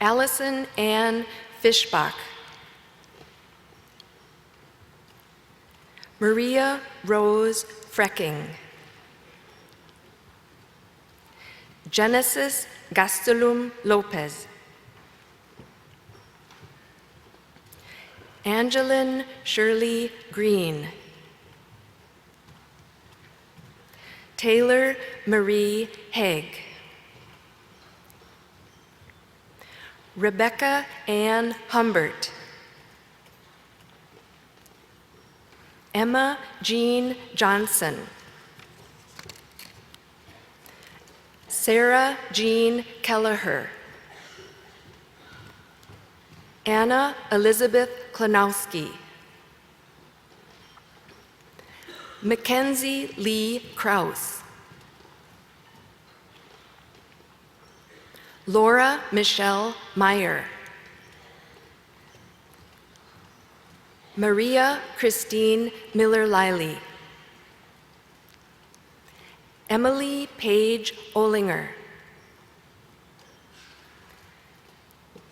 Allison Ann Fischbach. Maria Rose Frecking. Genesis Gastelum Lopez. Angeline Shirley Green. Taylor Marie Haig. Rebecca Ann Humbert. Emma Jean Johnson. Sarah Jean Kelleher. Anna Elizabeth Klonowski. Mackenzie Lee Kraus. Laura Michelle Meyer. Maria Christine Miller-Liley. Emily Page Olinger.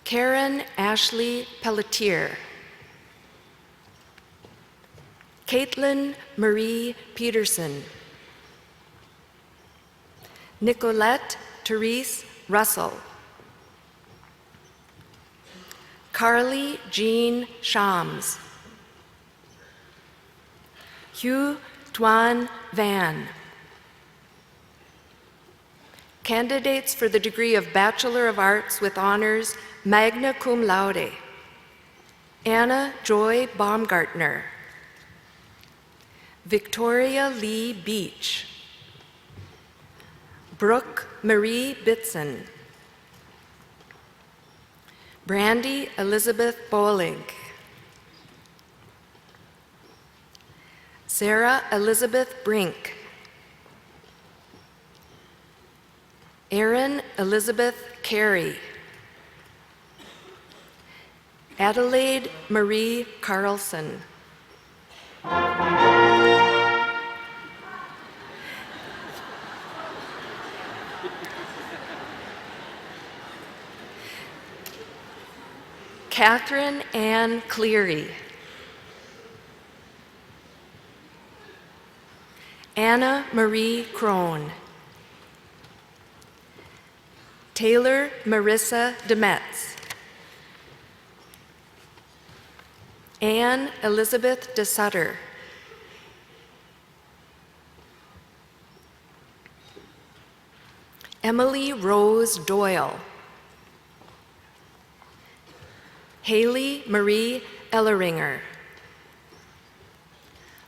Karen Ashley Pelletier. Caitlin Marie Peterson. Nicolette Therese Russell. Carly Jean Shams. Hugh Tuan Van. Candidates for the degree of Bachelor of Arts with Honors, magna cum laude. Anna Joy Baumgartner. Victoria Lee Beach. Brooke Marie Bitson. Brandy Elizabeth Bolig. Sarah Elizabeth Brink. Erin Elizabeth Carey. Adelaide Marie Carlson. Catherine Ann Cleary. Anna Marie Cron. Taylor Marissa Demetz. Anne Elizabeth DeSutter. Emily Rose Doyle. Haley Marie Elleringer.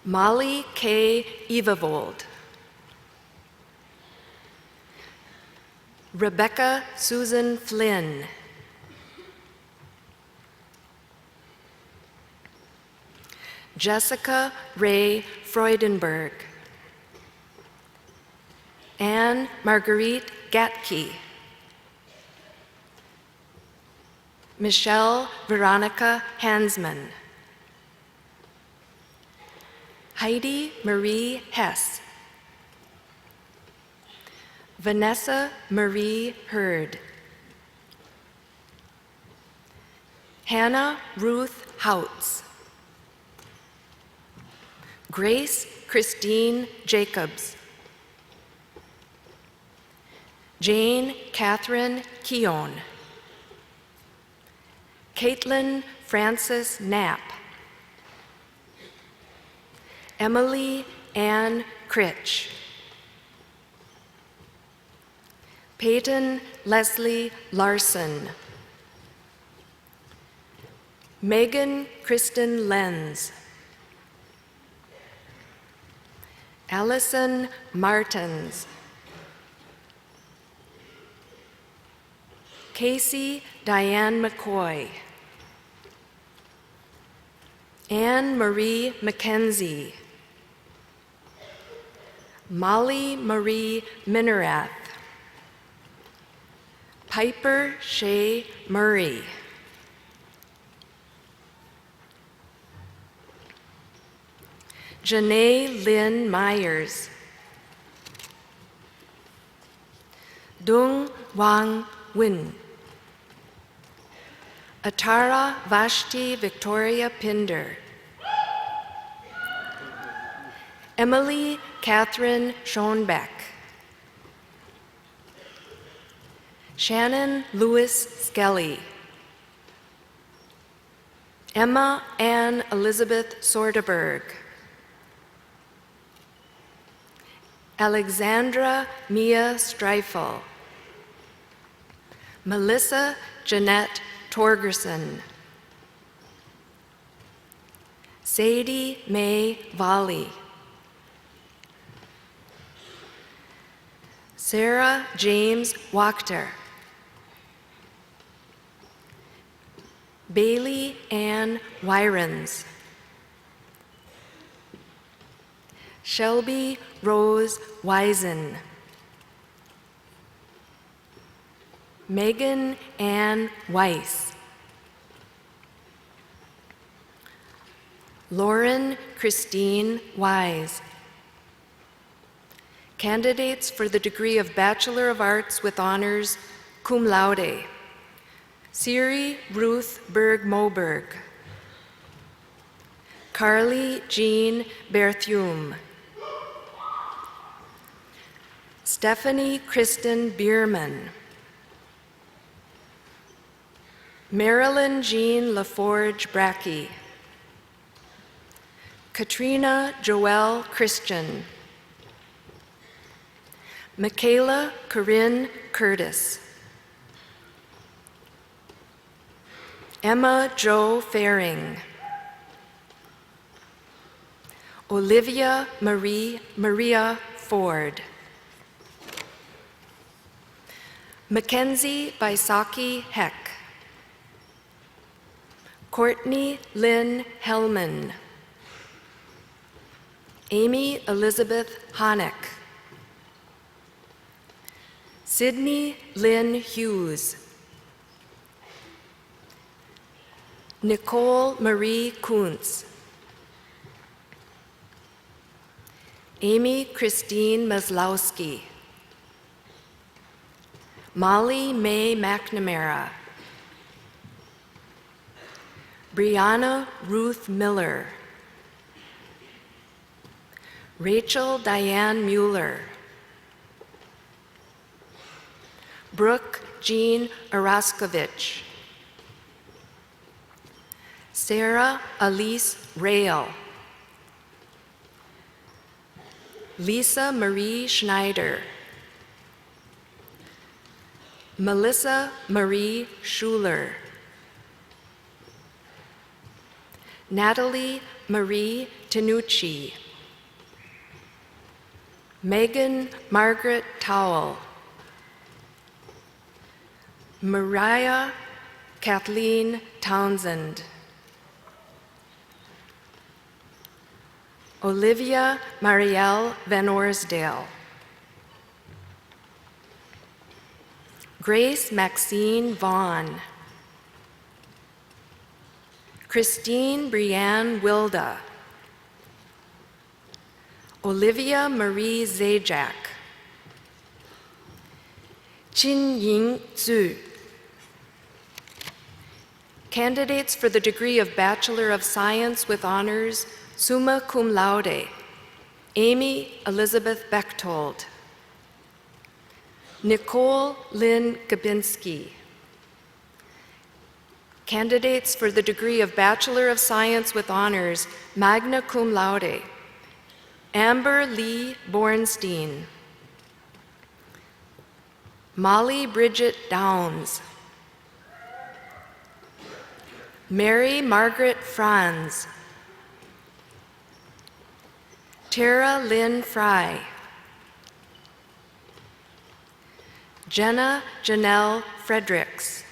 Molly K. Evavold. Rebecca Susan Flynn. Jessica Ray Freudenberg. Anne Marguerite Gatke. Michelle Veronica Hansman. Heidi Marie Hess. Vanessa Marie Hurd. Hannah Ruth Houts. Grace Christine Jacobs. Jane Catherine Keown. Caitlin Frances Knapp. Emily Ann Critch. Peyton Leslie Larson. Megan Kristen Lenz. Allison Martins. Casey Diane McCoy. Anne Marie McKenzie. Molly Marie Minerath. Piper Shea Murray. Janae Lynn Myers. Dung Wang Win. Atara Vashti Victoria Pinder. Emily Catherine Schoenbeck. Shannon Lewis Skelly. Emma Ann Elizabeth Sordeberg. Alexandra Mia Streifel. Melissa Jeanette Torgerson. Sadie Mae Volley. Sarah James Wachter. Bailey Ann Wyrens. Shelby Rose Wisen. Megan Ann Weiss. Lauren Christine Wise. Candidates for the degree of Bachelor of Arts with Honors, cum laude. Siri Ruth Berg Moberg. Carly Jean Berthium. Stephanie Kristen Bierman. Marilyn Jean LaForge Brackey. Katrina Joelle Christian. Michaela Corinne Curtis. Emma Jo Faring. Olivia Maria Ford. Mackenzie Baisaki Heck. Courtney Lynn Hellman. Amy Elizabeth Honeck. Sydney Lynn Hughes. Nicole Marie Kuntz. Amy Christine Maslowski. Molly Mae McNamara. Brianna Ruth Miller. Rachel Diane Mueller. Brooke Jean Araskovich. Sarah Elise Rail. Lisa Marie Schneider. Melissa Marie Schuler. Natalie Marie Tenucci. Megan Margaret Towell. Mariah Kathleen Townsend. Olivia Marielle Van Orsdale. Grace Maxine Vaughn. Christine Brianne Wilda. Olivia Marie Zajac. Qin Ying Zhu. Candidates for the degree of Bachelor of Science with Honors, summa cum laude. Amy Elizabeth Bechtold. Nicole Lynn Gabinski. Candidates for the degree of Bachelor of Science with Honors, magna cum laude. Amber Lee Bornstein. Molly Bridget Downs. Mary Margaret Franz. Tara Lynn Fry. Jenna Janelle Fredericks.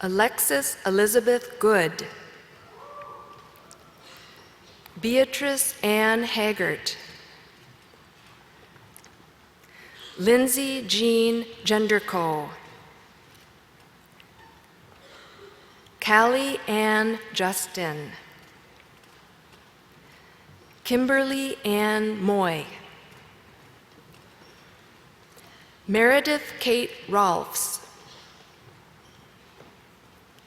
Alexis Elizabeth Good. Beatrice Ann Haggart. Lindsay Jean Genderco. Callie Ann Justin. Kimberly Ann Moy. Meredith Kate Rolfs.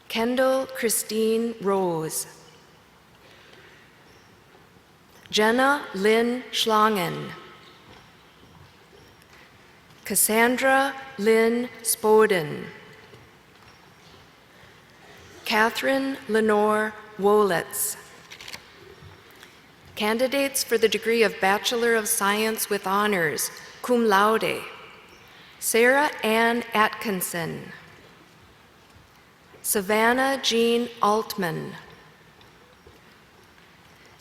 Kendall Christine Rose. Jenna Lynn Schlangen. Cassandra Lynn Spoden. Catherine Lenore Wolitz. Candidates for the degree of Bachelor of Science with Honors, cum laude. Sarah Ann Atkinson. Savannah Jean Altman.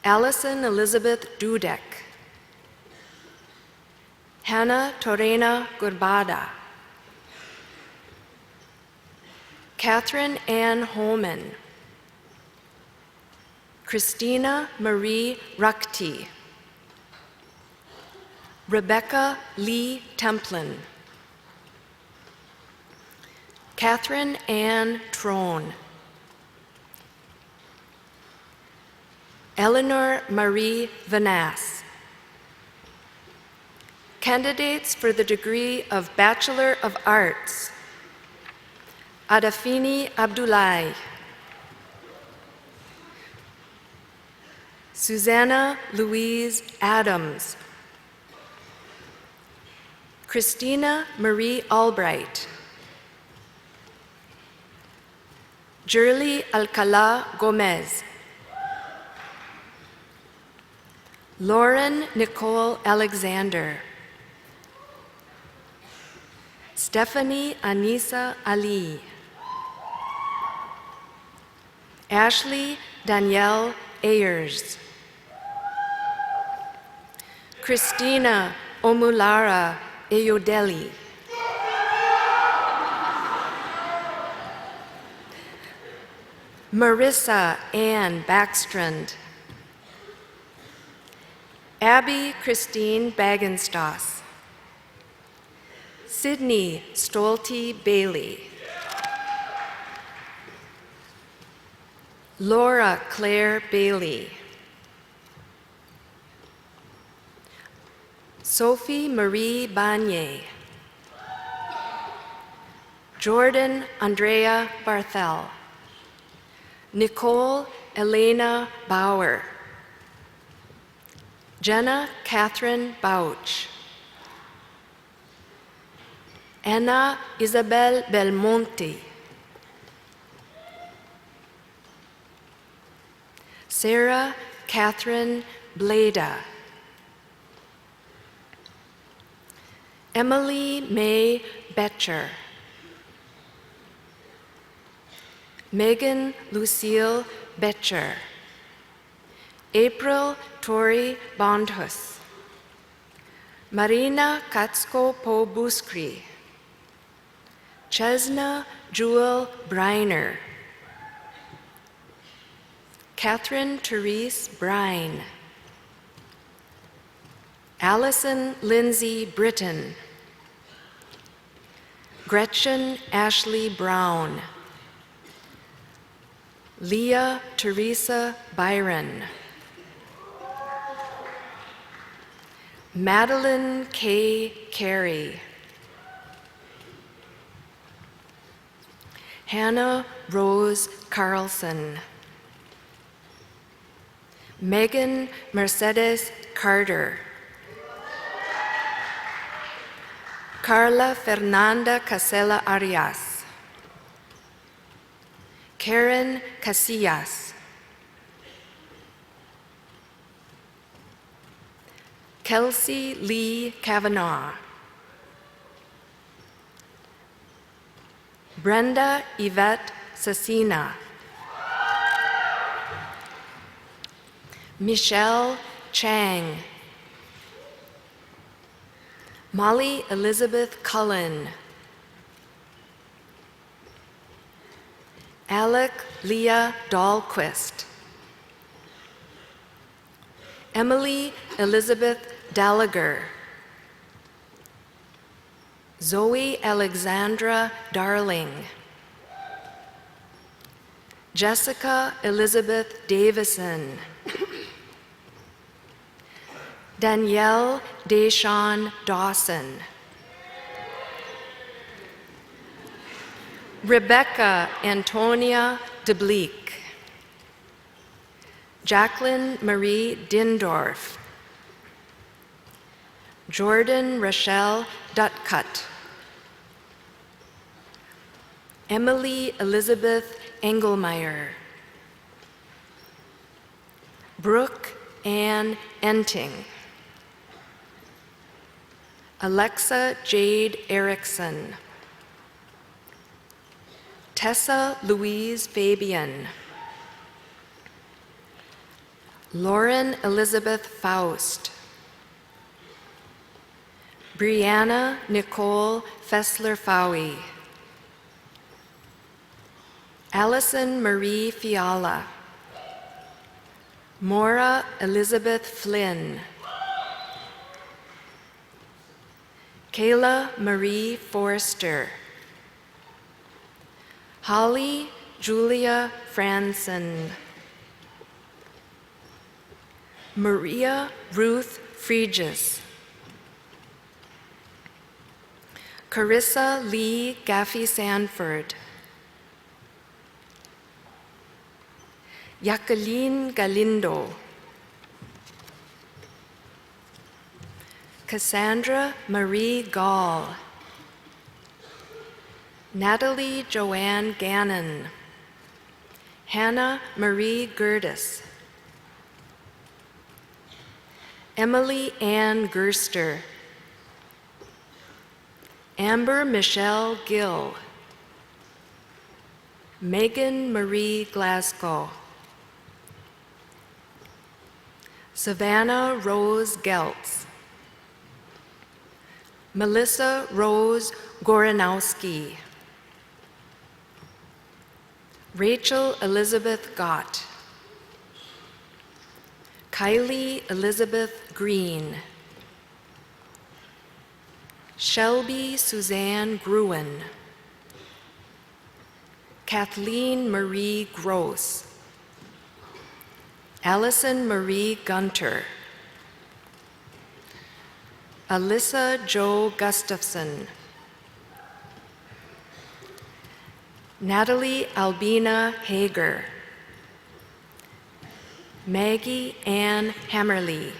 Allison Elizabeth Dudek. Hannah Torena Gurbada. Catherine Ann Holman. Christina Marie Ruckty. Rebecca Lee Templin. Catherine Ann Trone. Eleanor Marie Vanass. Candidates for the degree of Bachelor of Arts: Adafini Abdullahi, Susanna Louise Adams, Christina Marie Albright, Jurli Alcala Gomez, Lauren Nicole Alexander, Stephanie Anissa Ali, Ashley Danielle Ayers, Christina Omulara Eyodeli, Marissa Ann Backstrand, Abby Christine Bagenstos, Sydney Stolte Bailey, Laura Claire Bailey, Sophie Marie Banye, Jordan Andrea Barthel, Nicole Elena Bauer, Jenna Catherine Bouch, Anna Isabel Belmonte, Sarah Catherine Bleda, Emily May Betcher, Megan Lucille Betcher, April Tori Bondhus, Marina Katsko Pobuskri, Chesna Jewel Briner, Catherine Therese Brine, Allison Lindsay Britton, Gretchen Ashley Brown, Leah Teresa Byron, Madeline K. Carey, Hannah Rose Carlson, Megan Mercedes Carter, Carla Fernanda Casella Arias, Karen Casillas, Kelsey Lee Kavanaugh, Brenda Yvette Cecina, Michelle Chang, Molly Elizabeth Cullen, Alec Leah Dahlquist, Emily Elizabeth Gallagher, Zoe Alexandra Darling, Jessica Elizabeth Davison, Danielle Deshawn Dawson, Rebecca Antonia DeBleek, Jacqueline Marie Dindorf, Jordan Rochelle Dutcutt, Emily Elizabeth Engelmeyer, Brooke Ann Enting, Alexa Jade Erickson, Tessa Louise Fabian, Lauren Elizabeth Faust, Brianna Nicole Fessler-Fowie. Allison Marie Fiala. Maura Elizabeth Flynn. Kayla Marie Forrester. Holly Julia Franson. Maria Ruth Fregis. Carissa Lee Gaffey Sanford. Jacqueline Galindo. Cassandra Marie Gall. Natalie Joanne Gannon. Hannah Marie Gertis. Emily Ann Gerster. Amber Michelle Gill. Megan Marie Glasgow. Savannah Rose Geltz. Melissa Rose Goranowski. Rachel Elizabeth Gott. Kylie Elizabeth Green. Shelby Suzanne Gruen. Kathleen Marie Gross. Allison Marie Gunter. Alyssa Jo Gustafson. Natalie Albina Hager. Maggie Ann Hammerly.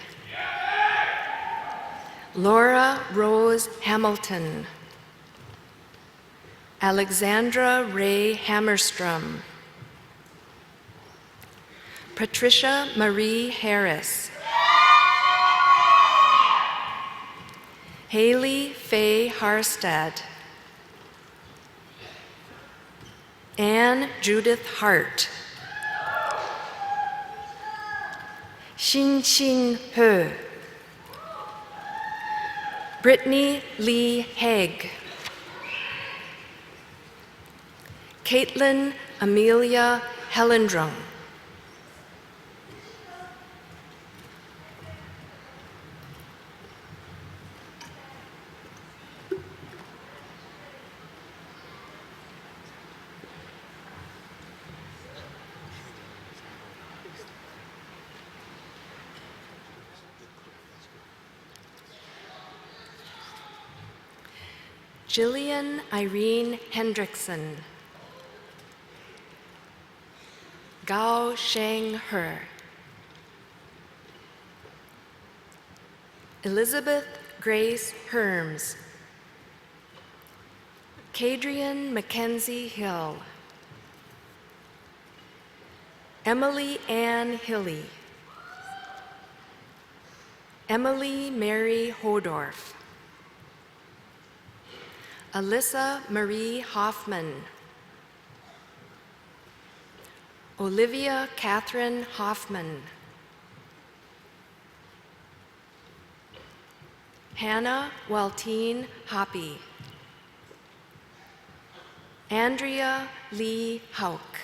Laura Rose Hamilton. Alexandra Ray Hammerstrom. Patricia Marie Harris. Haley Faye Harstad. Anne Judith Hart. Xin He. Brittany Lee Haig. Caitlin Amelia Hellendrum. Jillian Irene Hendrickson. Gao Sheng He. Elizabeth Grace Herms. Kadrian Mackenzie Hill. Emily Ann Hilly. Emily Mary Hodorf. Alyssa Marie Hoffman. Olivia Catherine Hoffman. Hannah Waltine Hoppy. Andrea Lee Hauk.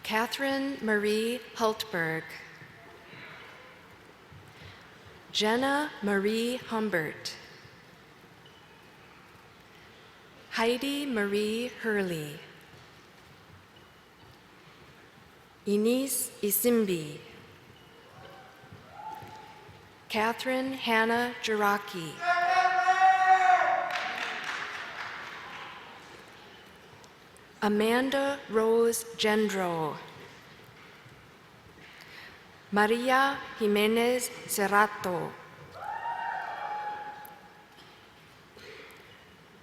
Catherine Marie Hultberg. Jenna Marie Humbert. Heidi Marie Hurley. Ines Isimbi. Catherine Hannah Jiraki. Amanda Rose Gendro. Maria Jimenez Cerrato.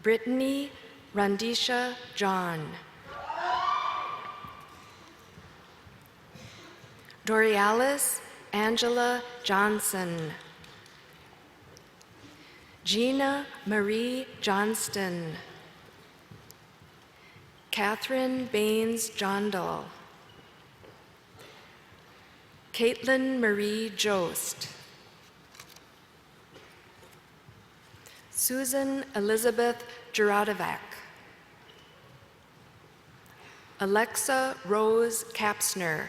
Brittany Randisha John. Dorialis Angela Johnson. Gina Marie Johnston. Catherine Baines Jondal. Caitlin Marie Jost. Susan Elizabeth Jaradovac, Alexa Rose Kapsner,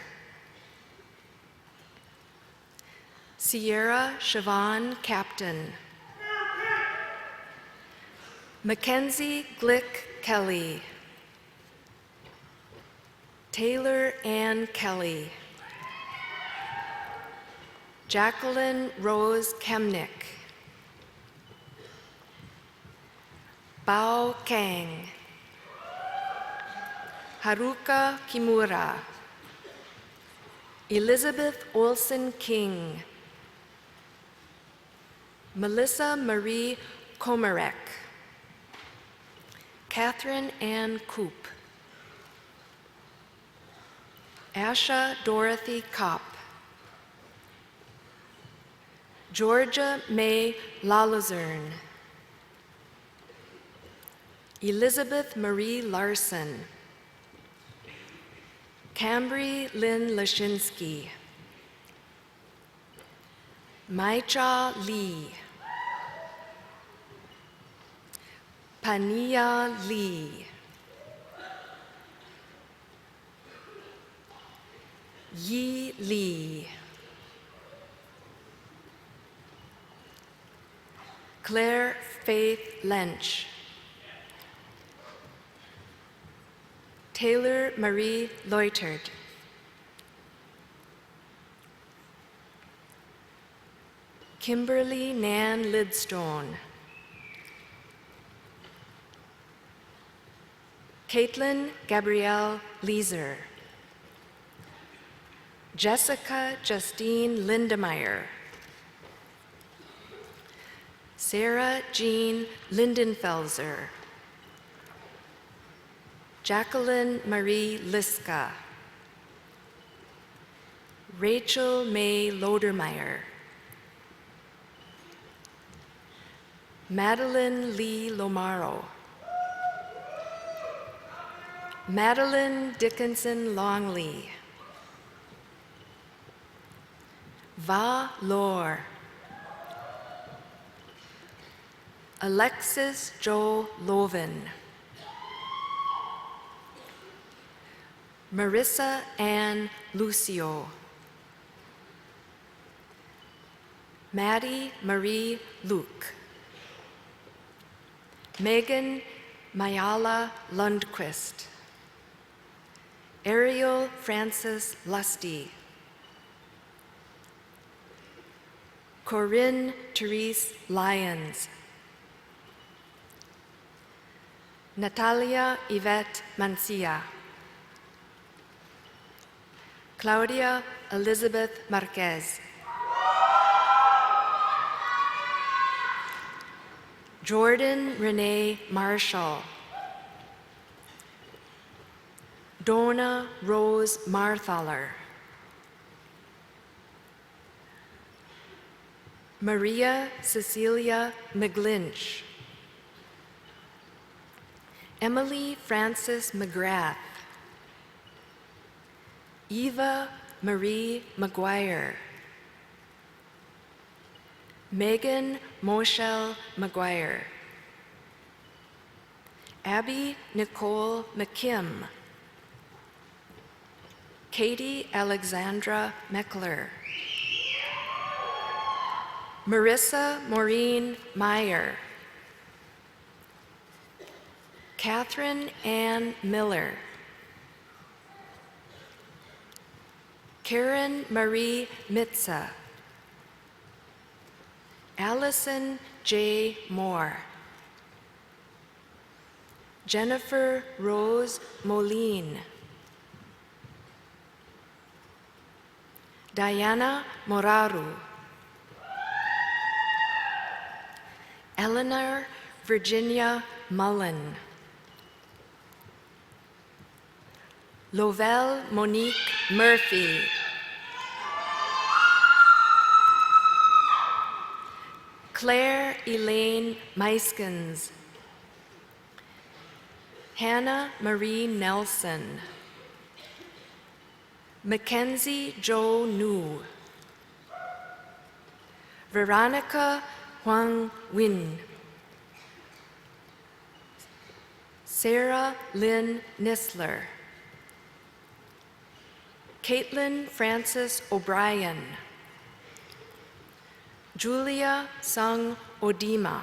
Sierra Siobhan Captain, Mackenzie Glick Kelly, Taylor Ann Kelly, Jacqueline Rose Kemnick, Bao Kang, Haruka Kimura, Elizabeth Olson King, Melissa Marie Komarek, Catherine Ann Coop, Asha Dorothy Kopp, Georgia May Lalazern, Elizabeth Marie Larson, Cambry Lynn Lashinsky, Maicha Lee, Pania Lee, Yi Lee, Claire Faith Lench, Taylor Marie Leutert, Kimberly Nan Lidstone, Caitlin Gabrielle Leeser, Jessica Justine Lindemeyer, Sarah Jean Lindenfelser, Jacqueline Marie Liska, Rachel May Lodermeyer, Madeline Lee Lomaro, Madeline Dickinson Longley, Va Lore, Alexis Jo Loven, Marissa Ann Lucio, Maddie Marie Luke, Megan Mayala Lundquist, Ariel Francis Lusty, Corinne Therese Lyons, Natalia Yvette Mancia, Claudia Elizabeth Marquez, Jordan Renee Marshall, Donna Rose Marthaler, Maria Cecilia McGlinch, Emily Frances McGrath, Eva Marie McGuire, Megan Moshel McGuire, Abby Nicole McKim, Katie Alexandra Meckler, Marissa Maureen Meyer, Catherine Ann Miller, Karen Marie Mitza, Allison J. Moore, Jennifer Rose Moline, Diana Moraru, Eleanor Virginia Mullen, Lovell Monique Murphy, Claire Elaine Meiskens, Hannah Marie Nelson, Mackenzie Jo Nu, Veronica Huang Win, Sarah Lynn Nisler, Caitlin Frances O'Brien, Julia Sung Odima,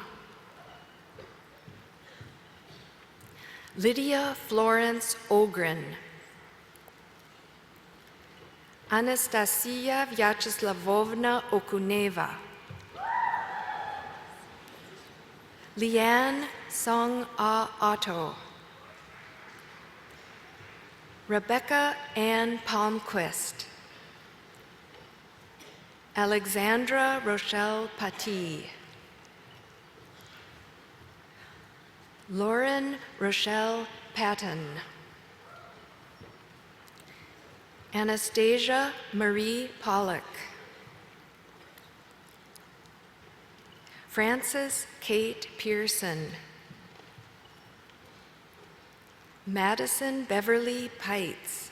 Lydia Florence Ogren, Anastasia Vyacheslavovna Okuneva, Leanne Sung A Otto, Rebecca Ann Palmquist, Alexandra Rochelle Paty, Lauren Rochelle Patton, Anastasia Marie Pollock, Frances Kate Pearson, Madison Beverly Pites,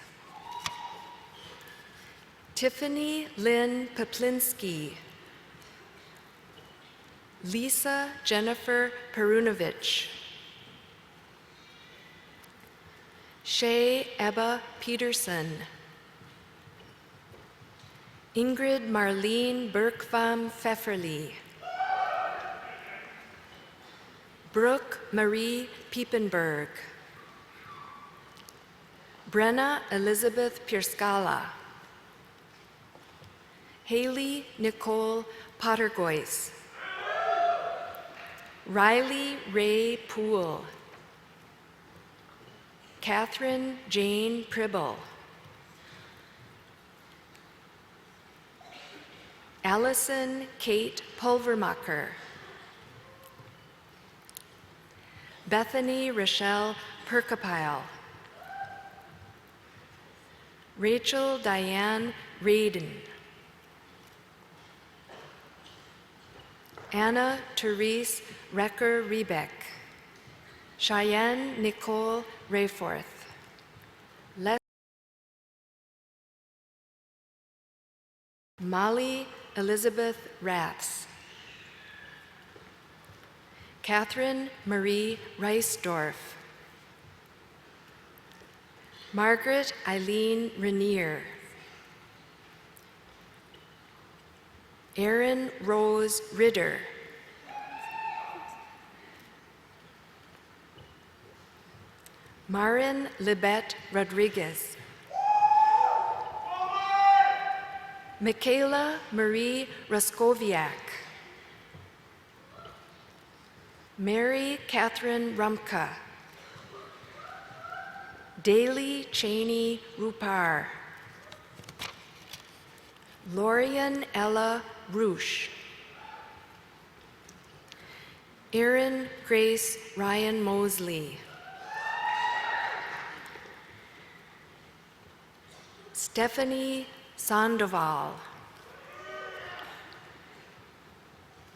Tiffany Lynn Poplinski, Lisa Jennifer Perunovich, Shay Ebba Peterson, Ingrid Marlene Berkvam Pfefferly, Brooke Marie Piepenberg, Brenna Elizabeth Pierscala, Haley Nicole Pottergoyce, Riley Ray Poole, Catherine Jane Pribble, Allison Kate Pulvermacher, Bethany Rochelle Perkapile, Rachel Diane Radin, Anna Therese Recker-Rebeck, Cheyenne Nicole Rayforth, Molly Elizabeth Raths, Catherine Marie Reisdorf, Margaret Eileen Rainier, Erin Rose Ritter, Marin Libet Rodriguez, Michaela Marie Roskowiak, Mary Catherine Rumka, Daly Cheney Rupar, Lorian Ella Roosh, Erin Grace Ryan Mosley, Stephanie Sandoval,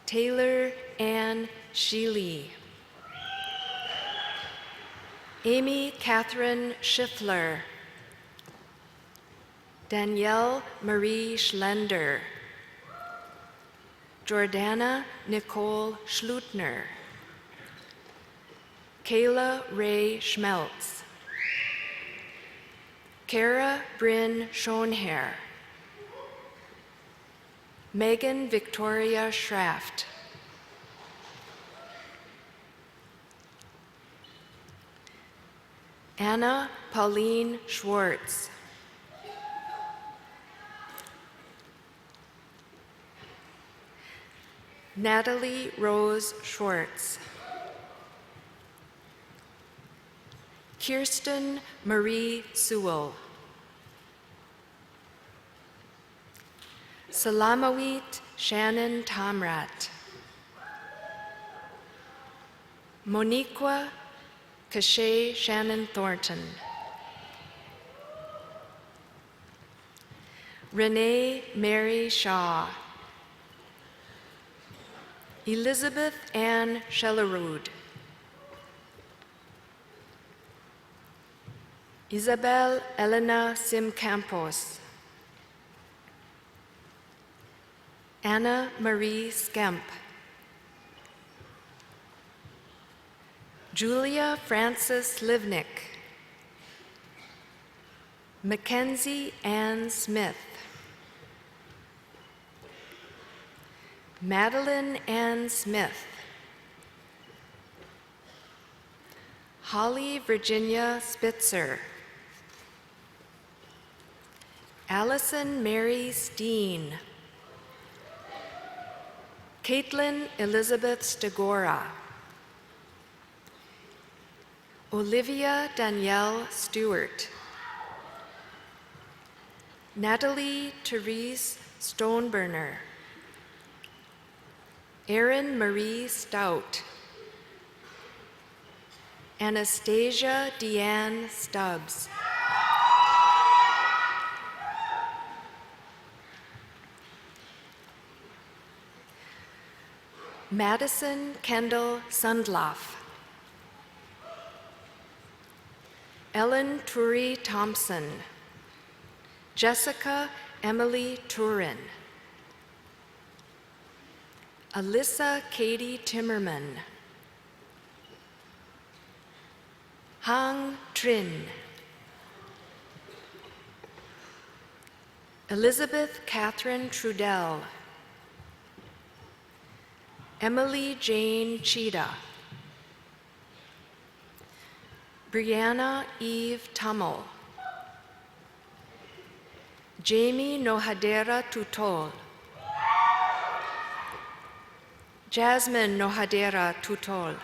Taylor Ann Sheely, Amy Catherine Schiffler, Danielle Marie Schlender, Jordana Nicole Schlutner, Kayla Ray Schmeltz, Kara Bryn Schoenherr, Megan Victoria Schraft, Anna Pauline Schwartz, Natalie Rose Schwartz, Kirsten Marie Sewell, Salamawit Shannon Tomrat, Moniqua Cachet Shannon Thornton, Renee Mary Shaw, Elizabeth Ann Schellerud, Isabel Elena Simcampos, Anna Marie Skemp, Julia Frances Livnick, Mackenzie Ann Smith, Madeline Ann Smith, Holly Virginia Spitzer, Allison Mary Steen, Caitlin Elizabeth Stegora, Olivia Danielle Stewart, Natalie Therese Stoneburner, Erin Marie Stout, Anastasia Deanne Stubbs, Madison Kendall Sundloff, Ellen Turi Thompson, Jessica Emily Turin, Alyssa Katie Timmerman, Hang Trin, Elizabeth Catherine Trudell, Emily Jane Cheetah, Brianna Eve Tummel, Jamie Nohadera Tutol, Jasmine Nohadera Tutol,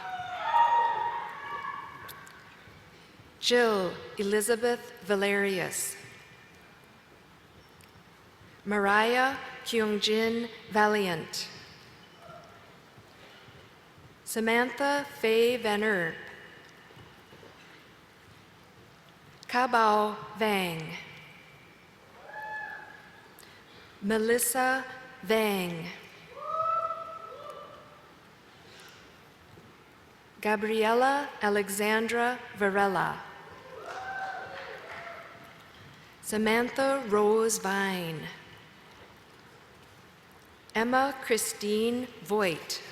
Jill Elizabeth Valerius, Mariah Kyungjin Valiant, Samantha Faye Van Erp, Kabao Vang, Melissa Vang, Gabriella Alexandra Varela, Samantha Rose Vine, Emma Christine Voigt,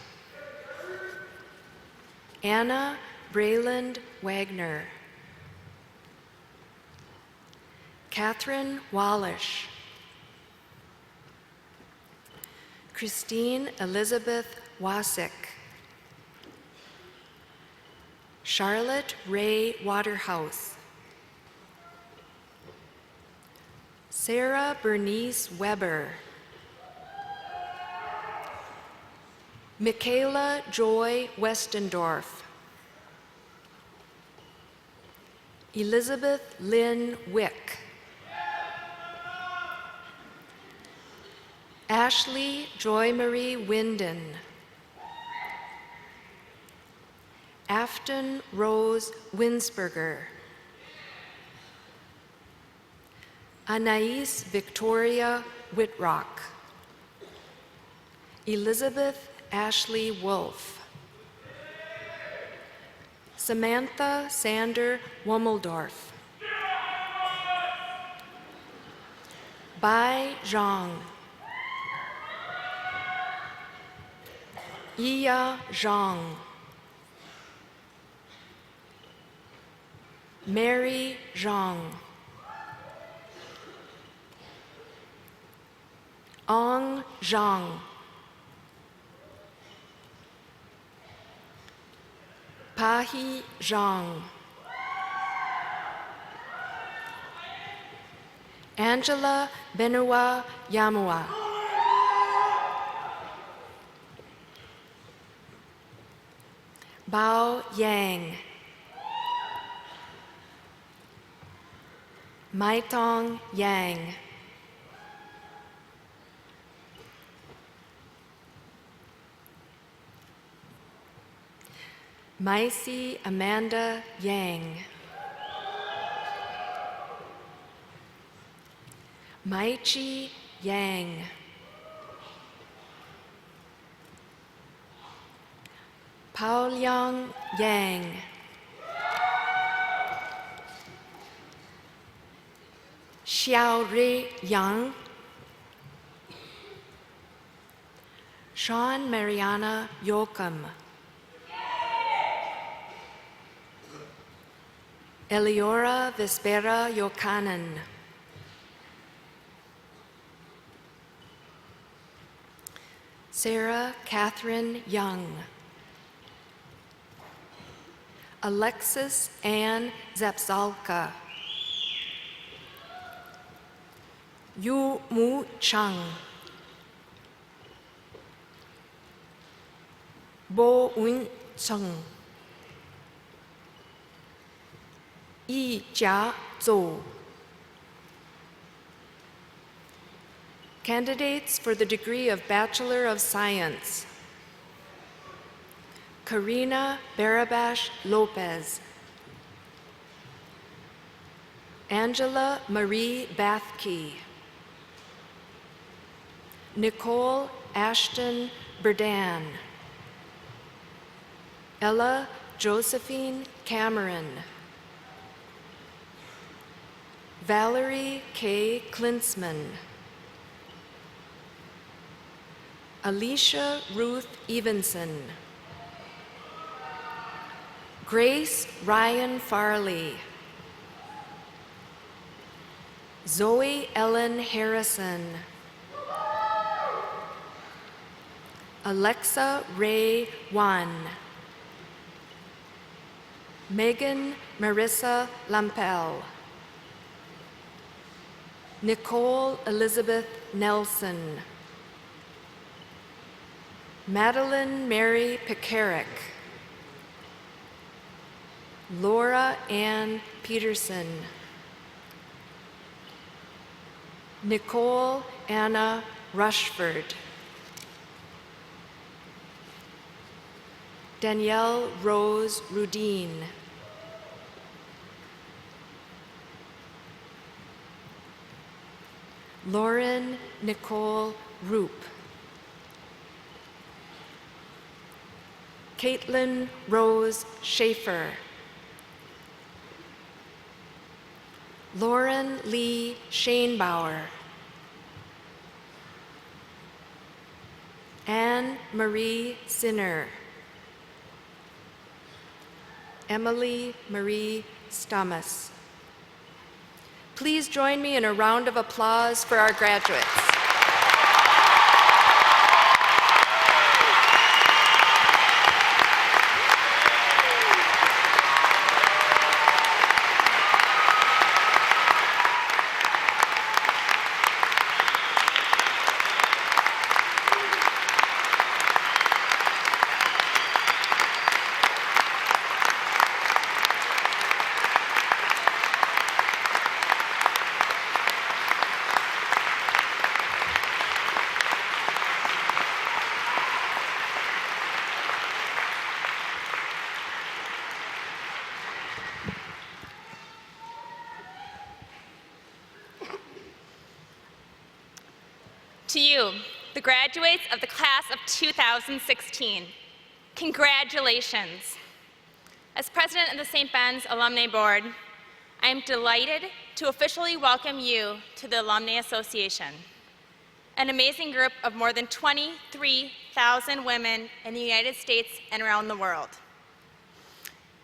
Anna Brayland Wagner, Catherine Wallish, Christine Elizabeth Wasick, Charlotte Ray Waterhouse, Sarah Bernice Weber, Michaela Joy Westendorf, Elizabeth Lynn Wick, Ashley Joy Marie Winden, Afton Rose Winsberger, Anais Victoria Whitrock, Elizabeth Ashley Wolf, Samantha Sander Wommeldorf, Bai Zhang, Iya Zhang, Mary Zhang, Ong Zhang, Pahi Zhang, Angela Benoit Yamua, Bao Yang, Maitong Yang, Maisie Amanda Yang, Maichi Yang, Paolyang Yang, Xiaori Yang, Sean Mariana Yoakum, Eliora Vespera Yokanan. Sarah Catherine Young. Alexis Ann Zapzalka. Yu Mu Chung. Bo Un Chung. Yi Jia Zhou. Candidates for the degree of Bachelor of Science: Karina Barabash Lopez, Angela Marie Bathke, Nicole Ashton Berdan, Ella Josephine Cameron, Valerie K. Klinsman, Alicia Ruth Evenson, Grace Ryan Farley, Zoe Ellen Harrison, Alexa Ray Wan, Megan Marissa Lampel, Nicole Elizabeth Nelson, Madeline Mary Pekarik, Laura Ann Peterson, Nicole Anna Rushford, Danielle Rose Rudin, Lauren Nicole Roop, Caitlin Rose Schaefer, Lauren Lee Shanebauer, Anne Marie Sinner, Emily Marie Stamas. Please join me in a round of applause for our graduates. To you, the graduates of the class of 2016, congratulations. As president of the St. Ben's Alumni Board, I am delighted to officially welcome you to the Alumni Association, an amazing group of more than 23,000 women in the United States and around the world.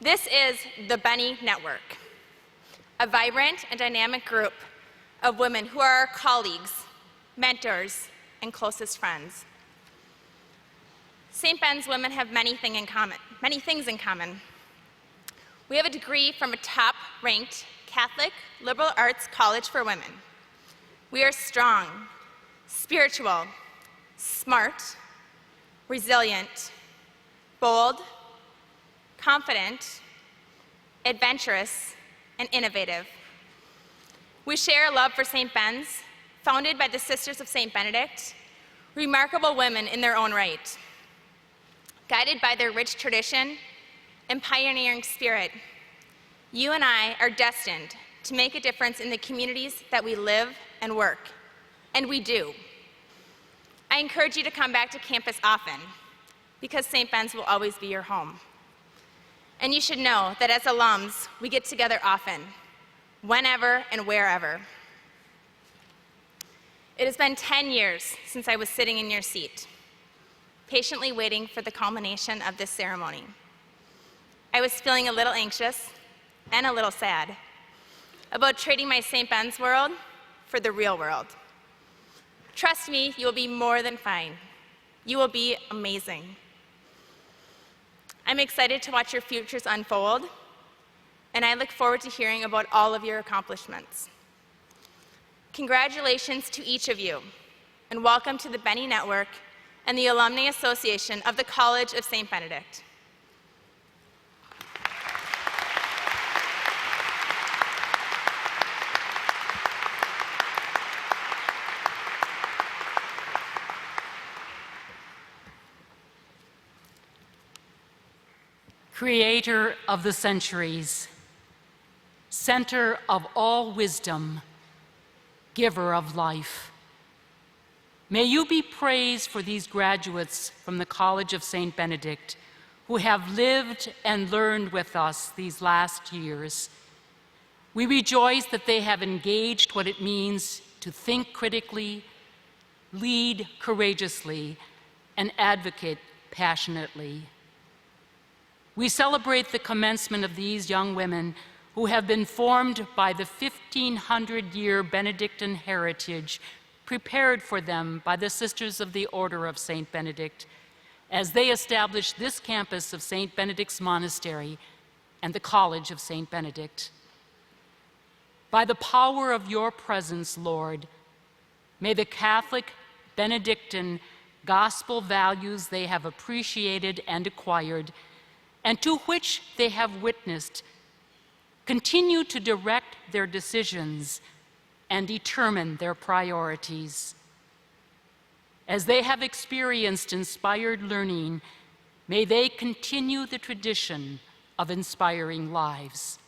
This is the Benny Network, a vibrant and dynamic group of women who are our colleagues, mentors, and closest friends. St. Ben's women have many things in common. We have a degree from a top-ranked Catholic liberal arts college for women. We are strong, spiritual, smart, resilient, bold, confident, adventurous, and innovative. We share a love for St. Ben's, founded by the Sisters of St. Benedict, remarkable women in their own right. Guided by their rich tradition and pioneering spirit, you and I are destined to make a difference in the communities that we live and work, and we do. I encourage you to come back to campus often, because St. Ben's will always be your home. And you should know that as alums, we get together often, whenever and wherever. It has been 10 years since I was sitting in your seat, patiently waiting for the culmination of this ceremony. I was feeling a little anxious, and a little sad about trading my St. Ben's world for the real world. Trust me, you will be more than fine. You will be amazing. I'm excited to watch your futures unfold, and I look forward to hearing about all of your accomplishments. Congratulations to each of you, and welcome to the Benny Network and the Alumni Association of the College of St. Benedict. Creator of the centuries, center of all wisdom, giver of life. May you be praised for these graduates from the College of St. Benedict who have lived and learned with us these last years. We rejoice that they have engaged what it means to think critically, lead courageously, and advocate passionately. We celebrate the commencement of these young women who have been formed by the 1,500-year Benedictine heritage prepared for them by the Sisters of the Order of St. Benedict as they established this campus of St. Benedict's Monastery and the College of St. Benedict. By the power of your presence, Lord, may the Catholic, Benedictine, gospel values they have appreciated and acquired, and to which they have witnessed, continue to direct their decisions and determine their priorities. As they have experienced inspired learning, may they continue the tradition of inspiring lives.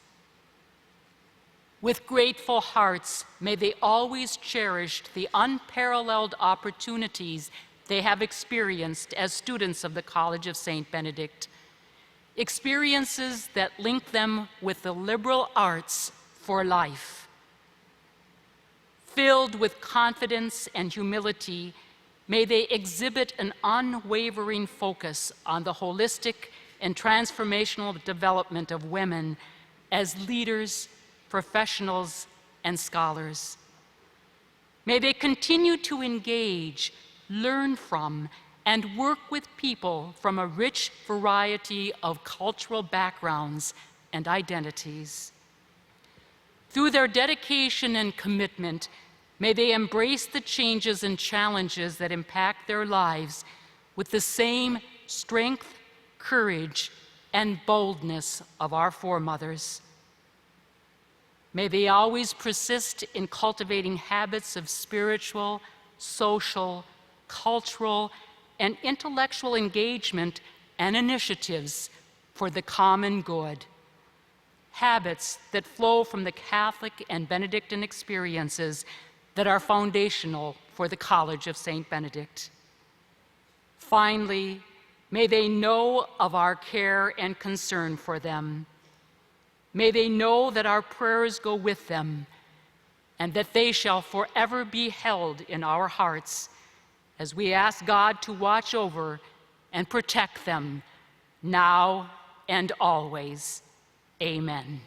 With grateful hearts, may they always cherish the unparalleled opportunities they have experienced as students of the College of St. Benedict, experiences that link them with the liberal arts for life. Filled with confidence and humility, may they exhibit an unwavering focus on the holistic and transformational development of women as leaders, professionals, and scholars. May they continue to engage, learn from, and work with people from a rich variety of cultural backgrounds and identities. Through their dedication and commitment, may they embrace the changes and challenges that impact their lives with the same strength, courage, and boldness of our foremothers. May they always persist in cultivating habits of spiritual, social, cultural, and intellectual engagement and initiatives for the common good. Habits that flow from the Catholic and Benedictine experiences that are foundational for the College of St. Benedict. Finally, may they know of our care and concern for them. May they know that our prayers go with them and that they shall forever be held in our hearts as we ask God to watch over and protect them now and always. Amen.